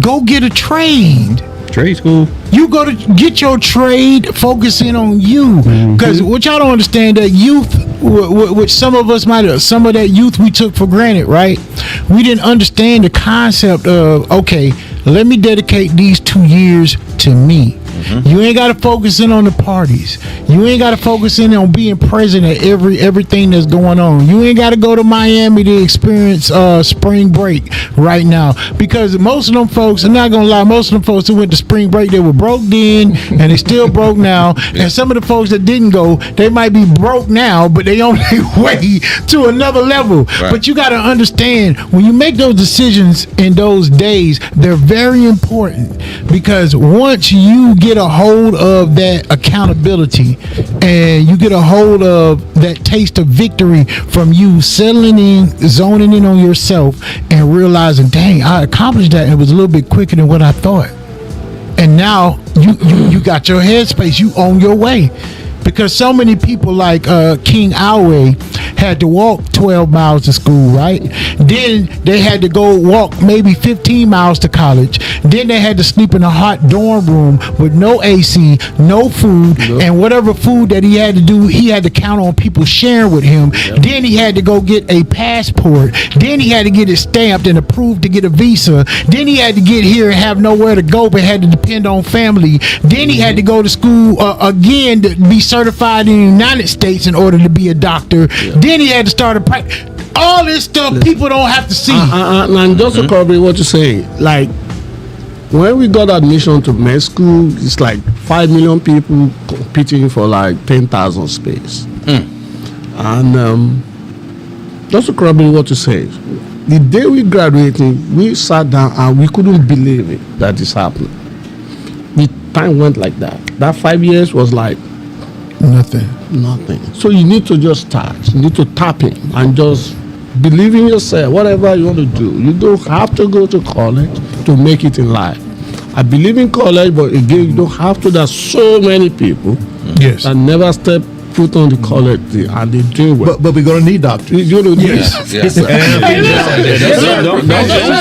Go get a trade. Trade school. You go to get your trade, focusing on you. Because what y'all don't understand, that youth, which some of us might have, some of that youth we took for granted, right? We didn't understand the concept of, okay, let me dedicate these 2 years to me. You ain't got to focus in on the parties. You ain't got to focus in on being present at everything that's going on. You ain't got to go to Miami to experience spring break right now, because most of them folks, I'm not gonna lie, most of them folks who went to spring break, they were broke then and they still broke now. And some of the folks that didn't go, they might be broke now, but they on their way to another level. Right. But you got to understand, when you make those decisions in those days, they're very important, because once you get a hold of that accountability and you get a hold of that taste of victory from you settling in, zoning in on yourself and realizing, dang, I accomplished that and it was a little bit quicker than what I thought. And now you got your headspace, you on your way. Because so many people like King Alway had to walk 12 miles to school, right? Then they had to go walk maybe 15 miles to college. Then they had to sleep in a hot dorm room with no AC, no food, and whatever food that he had to do, he had to count on people sharing with him. Then he had to go get a passport. Then he had to get it stamped and approved to get a visa. Then he had to get here and have nowhere to go, but had to depend on family. Then he had to go to school again to be certified in the United States in order to be a doctor. Then he had to start a practice. All this stuff people don't have to see. And just to corroborate what you're saying, like when we got admission to med school, it's like 5 million people competing for like 10,000 space. And just to corroborate what you say, the day we graduated, we sat down and we couldn't believe it that this happened. The time went like that. That 5 years was like Nothing. So you need to just start. You need to tap in and just believe in yourself. Whatever you want to do, you don't have to go to college to make it in life. I believe in college, but again, you don't have to. There's so many people that never step foot on the college thing, and they do well. But we're gonna need doctors. You don't need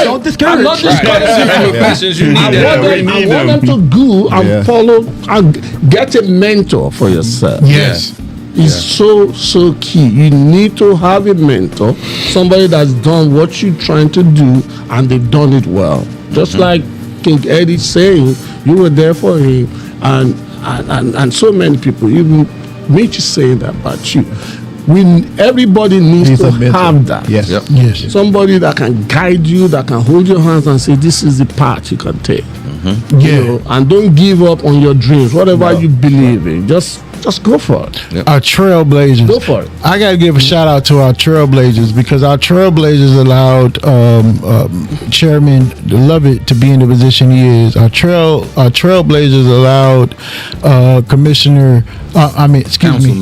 Don't discourage. I'm not discouraging Professions you need that. I want them to go and follow and get a mentor for yourself. Yes. It's so key. You need to have a mentor, somebody that's done what you're trying to do and they've done it well. Just like King Eddie saying, you were there for him, and so many people, even Mitch is saying that about you. Everybody needs to have that. Yes. Yep. Yes. Somebody that can guide you, that can hold your hands and say, this is the path you can take. You know, and don't give up on your dreams. Whatever you believe in, just go for it. Yep. Our trailblazers. Go for it. I got to give a shout out to our trailblazers, because our trailblazers allowed Chairman Lovett to be in the position he is. Our trailblazers allowed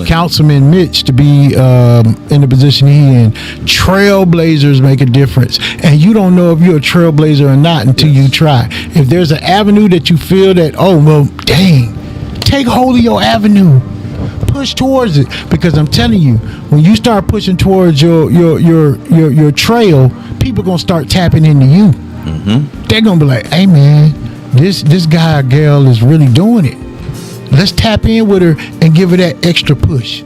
Councilman Mitch to be in the position he in. Trailblazers make a difference, and you don't know if you're a trailblazer or not until you try. If there's an avenue that you feel that, oh well, dang, take hold of your avenue, push towards it, because I'm telling you, when you start pushing towards your trail, people gonna start tapping into you. They're gonna be like, hey man, this guy or girl is really doing it. Let's tap in with her and give her that extra push.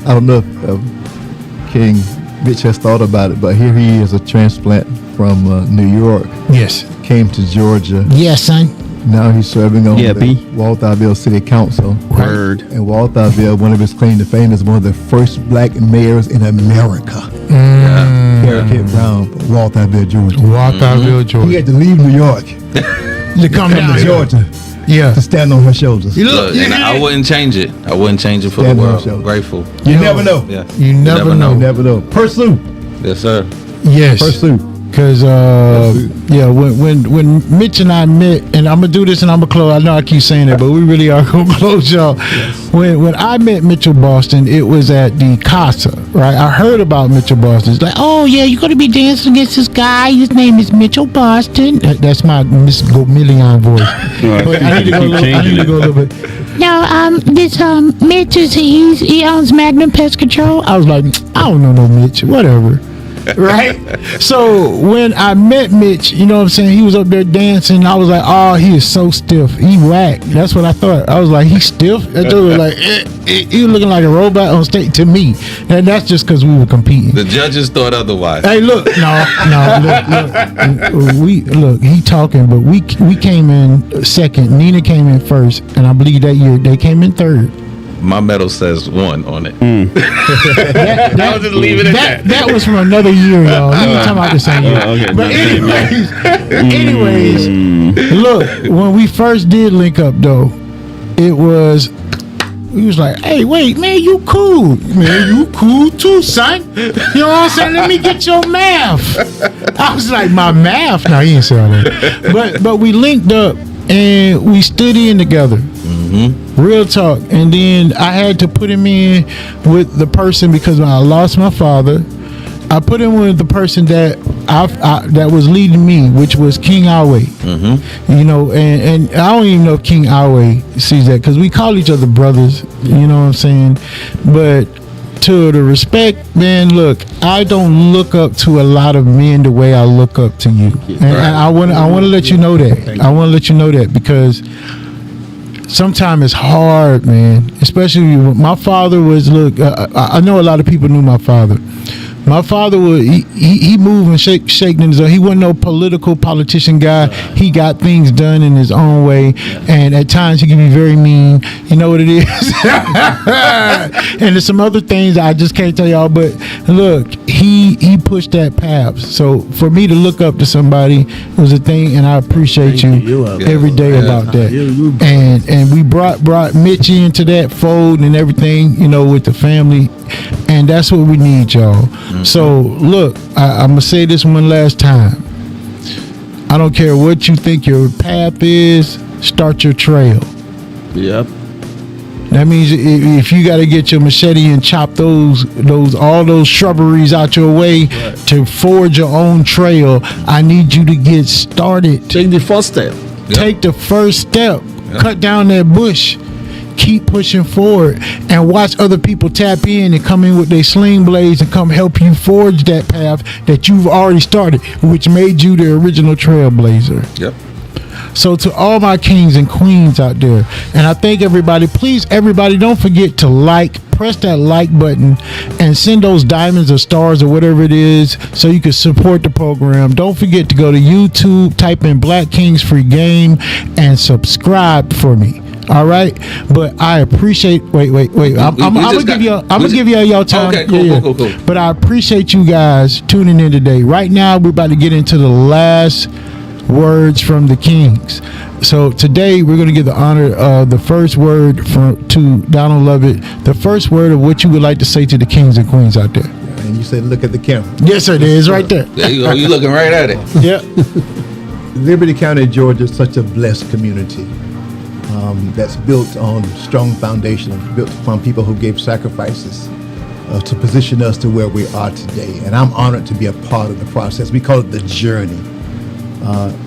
I don't know if King Mitch has thought about it, but here he is, a transplant from New York. Yes. Came to Georgia. Yes, son. Now he's serving on Yeah, the B. Walthamville City Council. Word. And Walthamville, one of his claim to fame, is one of the first black mayors in America. Eric Brown, Walthamville, Georgia. Walthamville, He Georgia. had to leave New York To come to down here. Georgia Yeah. to stand on her shoulders. Look, and I wouldn't change it. I wouldn't change it for the Stand on world. yourself. Grateful. You never know. Yeah. You never know. You never know. Pursue. Yes, sir. Yes. Pursue. Because when Mitch and I met, and I'm gonna do this and I'm gonna close. I know I keep saying that, but we really are gonna close, y'all. When I met Mitchell Boston, it was at the Casa, right? I heard about Mitchell Boston. It's like, oh yeah, you're gonna be dancing against this guy. His name is Mitchell Boston. That's my Miss Gomillion voice. But I need to go a little bit. Now, this Mitch he owns Magnum Pest Control. I was like, I don't know no Mitch, whatever. Right? So when I met Mitch, you know what I'm saying, he was up there dancing. I was like, oh, he is so stiff. He whack. That's what I thought. I was like, he's stiff. That dude was like, he was looking like a robot on stage to me. And that's just because we were competing. The judges thought otherwise. Hey, look, look, he talking, but we came in second. Nina came in first, and I believe that year they came in third. My medal says 1 on it. I was just leaving it at that. That was from another year, y'all. We ain't talking about the same year. Okay. But anyways, look, when we first did link up, though, we was like, hey, wait, man, you cool. Man, you cool too, son. You know what I'm saying? Let me get your math. I was like, my math? No, he ain't say all that. But we linked up and we stood in together. Real talk. And then I had to put him in with the person because when I lost my father, I put him with the person that that was leading me, which was King Alway. You know, and I don't even know if King Alway sees that because we call each other brothers. You know what I'm saying? But to the respect, man, look, I don't look up to a lot of men the way I look up to you. And I want to let you know that. I want to let you know that because sometimes it's hard, man. Especially my father was, look, I know a lot of people knew my father. My father would he moved and shaking in his own. He wasn't no politician guy. He got things done in his own way, and at times he can be very mean. You know what it is. And there's some other things I just can't tell y'all. But look, he pushed that path. So for me to look up to somebody was a thing, and I appreciate you every day about that. And we brought Mitch into that fold and everything. You know, with the family, and that's what we need, y'all. So look, I'm gonna say this one last time. I don't care what you think your path is, start your trail. Yep. That means if you got to get your machete and chop all those shrubberies out your way to forge your own trail, I need you to get started. Take the first step. Take the first step. Cut down that bush. Keep pushing forward and watch other people tap in and come in with their sling blades and come help you forge that path that you've already started, which made you the original trailblazer. Yep. So to all my kings and queens out there, and I thank everybody, please, everybody, don't forget to press that like button and send those diamonds or stars or whatever it is so you can support the program. Don't forget to go to YouTube, type in Black Kings Free Game and subscribe for me. All right, but I appreciate. Wait. I'm gonna give y'all your time. Okay, cool. But I appreciate you guys tuning in today. Right now, we're about to get into the last words from the kings. So today, we're gonna give the honor of the first word to Donald Lovett. The first word of what you would like to say to the kings and queens out there. And you said, look at the camera. Yes, sir. It is right there. There you go. You're looking right at it. Yep. Liberty County, Georgia is such a blessed community. That's built on strong foundation, built upon people who gave sacrifices to position us to where we are today. And I'm honored to be a part of the process. We call it the journey.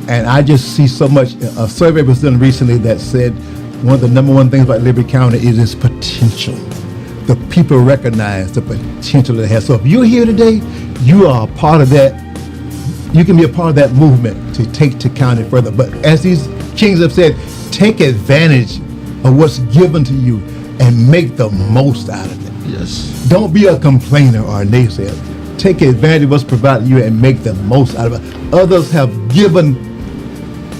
And I just see so much. A survey was done recently that said one of the number one things about Liberty County is its potential. The people recognize the potential it has. So if you're here today, you are a part of that. You can be a part of that movement to take the county further. But as these kings have said, take advantage of what's given to you and make the most out of it. Yes. Don't be a complainer or a naysayer. Take advantage of what's provided you and make the most out of it. Others have given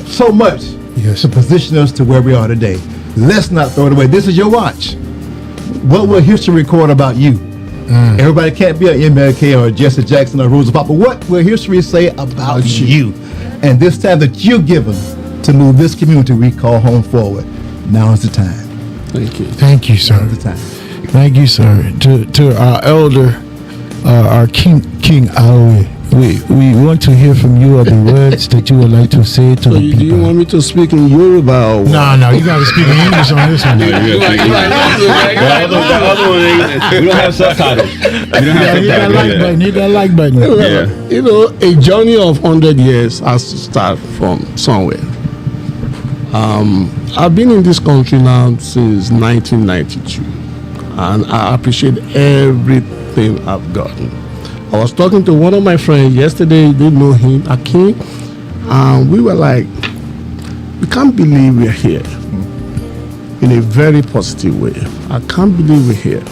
so much to position us to where we are today. Let's not throw it away. This is your watch. What will history record about you? Everybody can't be an MLK or a Jesse Jackson or Roosevelt, but what will history say about you? And this time that you're given to move this community we call home forward. Now is the time. Thank you. Thank you, sir. Now is the time. Thank you, sir. To our elder, our King Aoi, we want to hear from you of the words that you would like to say to the people. Do you want me to speak in Yoruba or what? No, you got to speak in English on this one. The other one, we don't have subtitles. Hit that like button. Yeah. You know, a journey of 100 years has to start from somewhere. I've been in this country now since 1992, and I appreciate everything I've gotten. I was talking to one of my friends yesterday. They know him, Akin, and we were like, we can't believe we're here in a very positive way. I can't believe we're here.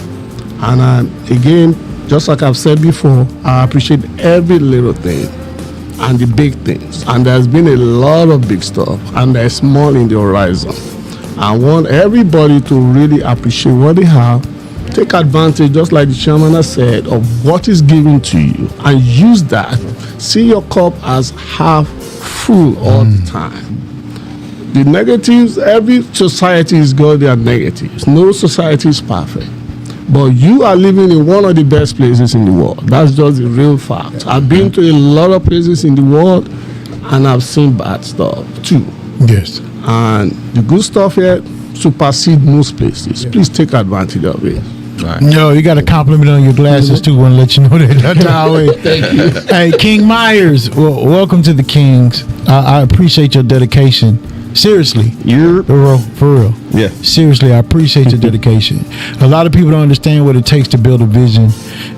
And again, just like I've said before, I appreciate every little thing and the big things. And there's been a lot of big stuff, and there's small in the horizon. I want everybody to really appreciate what they have, take advantage, just like the chairman has said, of what is given to you, and use that. See your cup as half full all the time. The negatives, every society has got their negatives. No society is perfect. But you are living in one of the best places in the world. That's just the real fact. I've been to a lot of places in the world, and I've seen bad stuff too. Yes. And the good stuff here supersede most places. Please take advantage of it. Right. Yo, you got a compliment on your glasses too. Want to let you know that. That's always. Thank you. Hey, King Myers, well, welcome to the Kings. I appreciate your dedication. Seriously, for real. Yeah. Seriously, I appreciate your dedication. A lot of people don't understand what it takes to build a vision,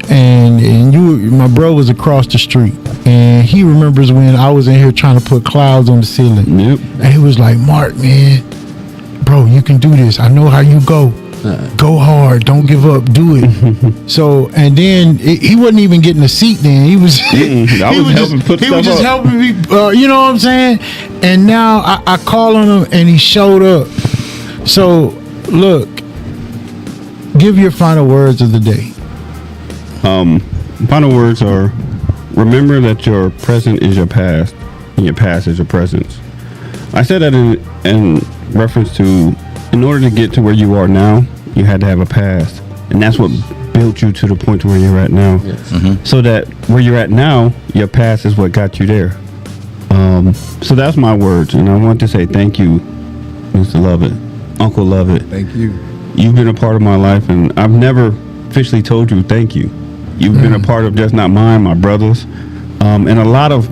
and my bro was across the street, and he remembers when I was in here trying to put clouds on the ceiling. Yep. And he was like, "Mark, man, bro, you can do this. I know how you go. Go hard. Don't give up. Do it." So, and then he wasn't even getting a seat. Then he was. I was helping put He stuff was just up. helping me. You know what I'm saying? And now I call on him, and he showed up. So, look, give your final words of the day. Final words are: remember that your present is your past, and your past is your present. I said that in reference to, in order to get to where you are now, you had to have a past, and that's what built you to the point to where you're at now. Yes. So that where you're at now, your past is what got you there. So that's my words, and I want to say thank you, Mr. Lovett, Uncle Lovett. Thank you. You've been a part of my life, and I've never officially told you thank you. You've been a part of just not mine, my brothers, and a lot of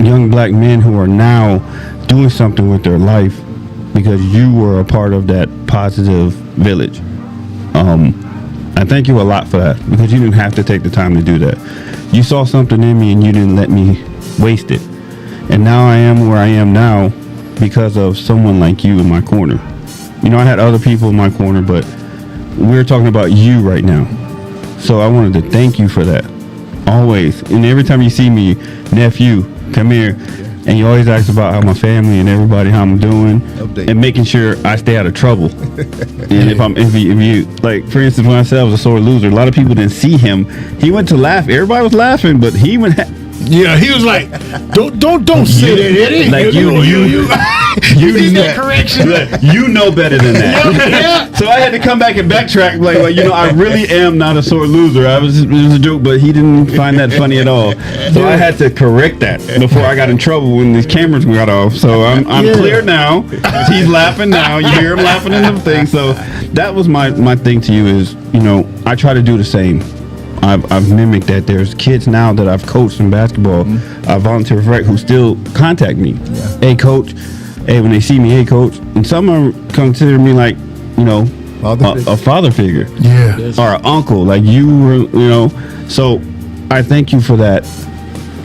young black men who are now doing something with their life because you were a part of that positive village. I thank you a lot for that, because you didn't have to take the time to do that. You saw something in me and you didn't let me waste it. And now I am where I am now because of someone like you in my corner. You know, I had other people in my corner, but we're talking about you right now. So I wanted to thank you for that. Always. And every time you see me, nephew, come here. And you always ask about how my family and everybody, how I'm doing, Update. and making sure I stay out of trouble. And if you like, for instance, when I said I was a sore loser, a lot of people didn't see him. He went to laugh. Everybody was laughing, but he went. Yeah, he was like, "Don't say that, Eddie." Like you need that correction. You know better than that. Yeah. So I had to come back and backtrack. Like I really am not a sore loser. It was a joke, but he didn't find that funny at all. So I had to correct that before I got in trouble when these cameras got off. So I'm clear now. He's laughing now. You hear him laughing in the thing. So that was my thing to you is, I try to do the same. I've mimicked that. There's kids now that I've coached in basketball. I volunteer for rec who still contact me. Yeah. Hey, coach. Hey, when they see me, hey, coach. And some are consider me like, a father figure. Yeah. Or an uncle. Like you were, So I thank you for that.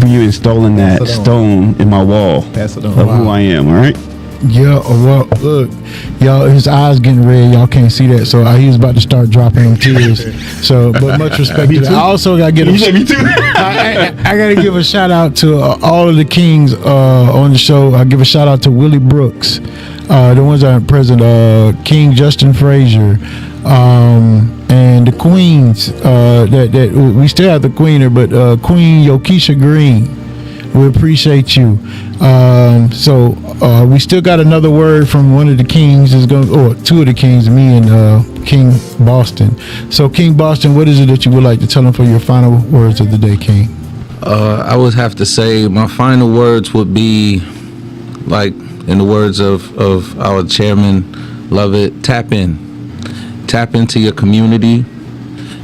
For you installing that Pass it on. stone in my wall Pass it on. of who I am. All right. Yeah, well, look, y'all, his eyes getting red. Y'all can't see that, so he was about to start dropping them tears. So, but much respect to that. I also got to get Me too. I got to give a shout out to all of the Kings on the show. I give a shout out to Willie Brooks, the ones that are present, King Justin Frazier, and the Queens. That we still have the Queener, but Queen Yokisha Green. We appreciate you. So we still got another word from one of the Kings. Two of the Kings, me and King Boston. So King Boston, what is it that you would like to tell them for your final words of the day, King? I would have to say my final words would be, like in the words of our chairman, Lovett, tap into your community.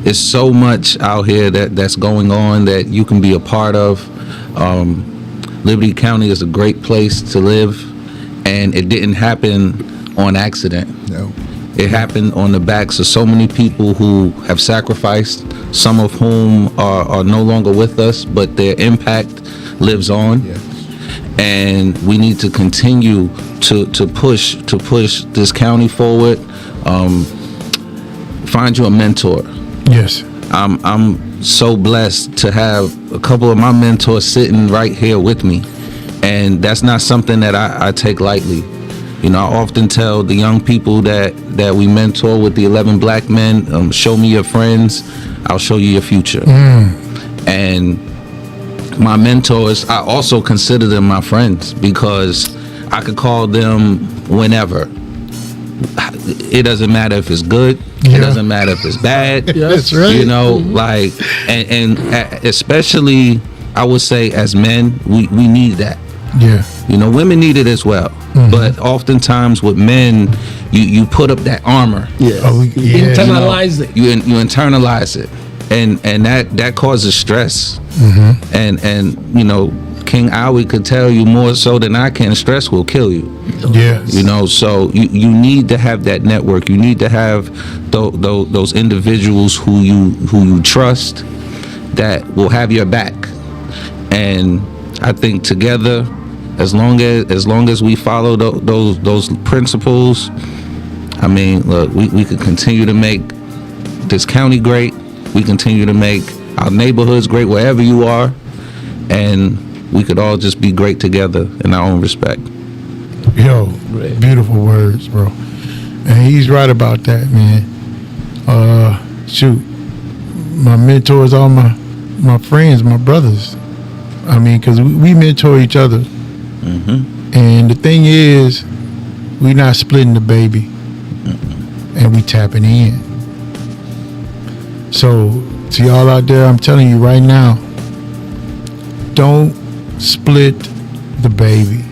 It's so much out here that's going on that you can be a part of. Liberty County is a great place to live, and it didn't happen on accident. No. It happened on the backs of so many people who have sacrificed some of whom are no longer with us, but their impact lives on. Yes. And we need to continue to push this county forward. Find you a mentor. Yes. I'm so blessed to have a couple of my mentors sitting right here with me, and that's not something that I take lightly. You know, I often tell the young people that we mentor with the 11 black men, show me your friends, I'll show you your future. And my mentors, I also consider them my friends, because I could call them whenever. It doesn't matter if it's good. Yeah. It doesn't matter if it's bad. That's right. You know, like, and especially, I would say, as men, we need that. Yeah. You know, women need it as well. But oftentimes with men, you put up that armor. Yeah. Oh, yeah. Internalize it. You internalize it, and that causes stress. And you know, King Awi could tell you more so than I can. Stress will kill you. Yes. You know, so you need to have that network. You need to have those individuals who you trust, that will have your back. And I think together, as long as we follow those principles, I mean, look, we could continue to make this county great. We continue to make our neighborhoods great wherever you are, and we could all just be great together in our own respect. Yo, beautiful words, bro. And he's right about that, man. Shoot, my mentors, all my friends, my brothers. I mean, because we mentor each other. And the thing is, we not splitting the baby, and we tapping in. So to y'all out there, I'm telling you right now, don't split the baby.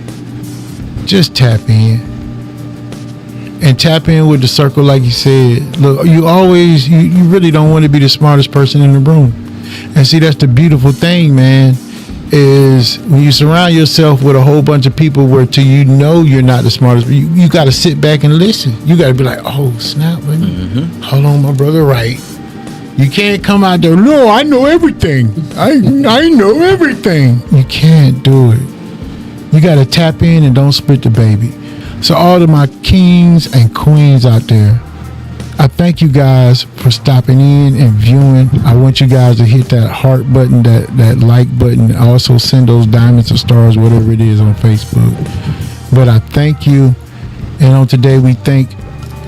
Just tap in. And tap in with the circle, like you said. Look, you really don't want to be the smartest person in the room. And see, that's the beautiful thing, man, is when you surround yourself with a whole bunch of people where till you know you're not the smartest, you got to sit back and listen. You got to be like, oh, snap, man. Hold on, my brother, right. You can't come out there, no, I know everything. I know everything. You can't do it. You got to tap in and don't split the baby. So all of my kings and queens out there, I thank you guys for stopping in and viewing. I want you guys to hit that heart button, that like button. Also send those diamonds or stars, whatever it is, on Facebook. But I thank you. And on today, we thank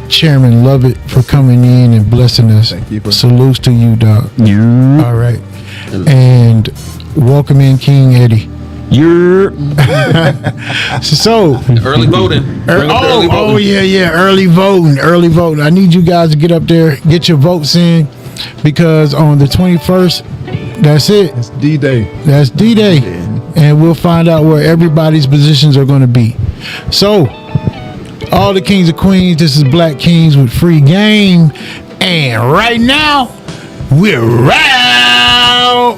Chairman Lovett for coming in and blessing us. Thank you, bro. Salutes to you, dog. All right. And welcome in King Eddie. So Early voting. Early voting. Yeah, early voting. I need you guys to get up there, get your votes in, because on the 21st, that's it. It's D-Day. That's D-Day. And we'll find out where everybody's positions are going to be. So, all the kings and queens, this is Black Kings with Free Game. And right now, we're out.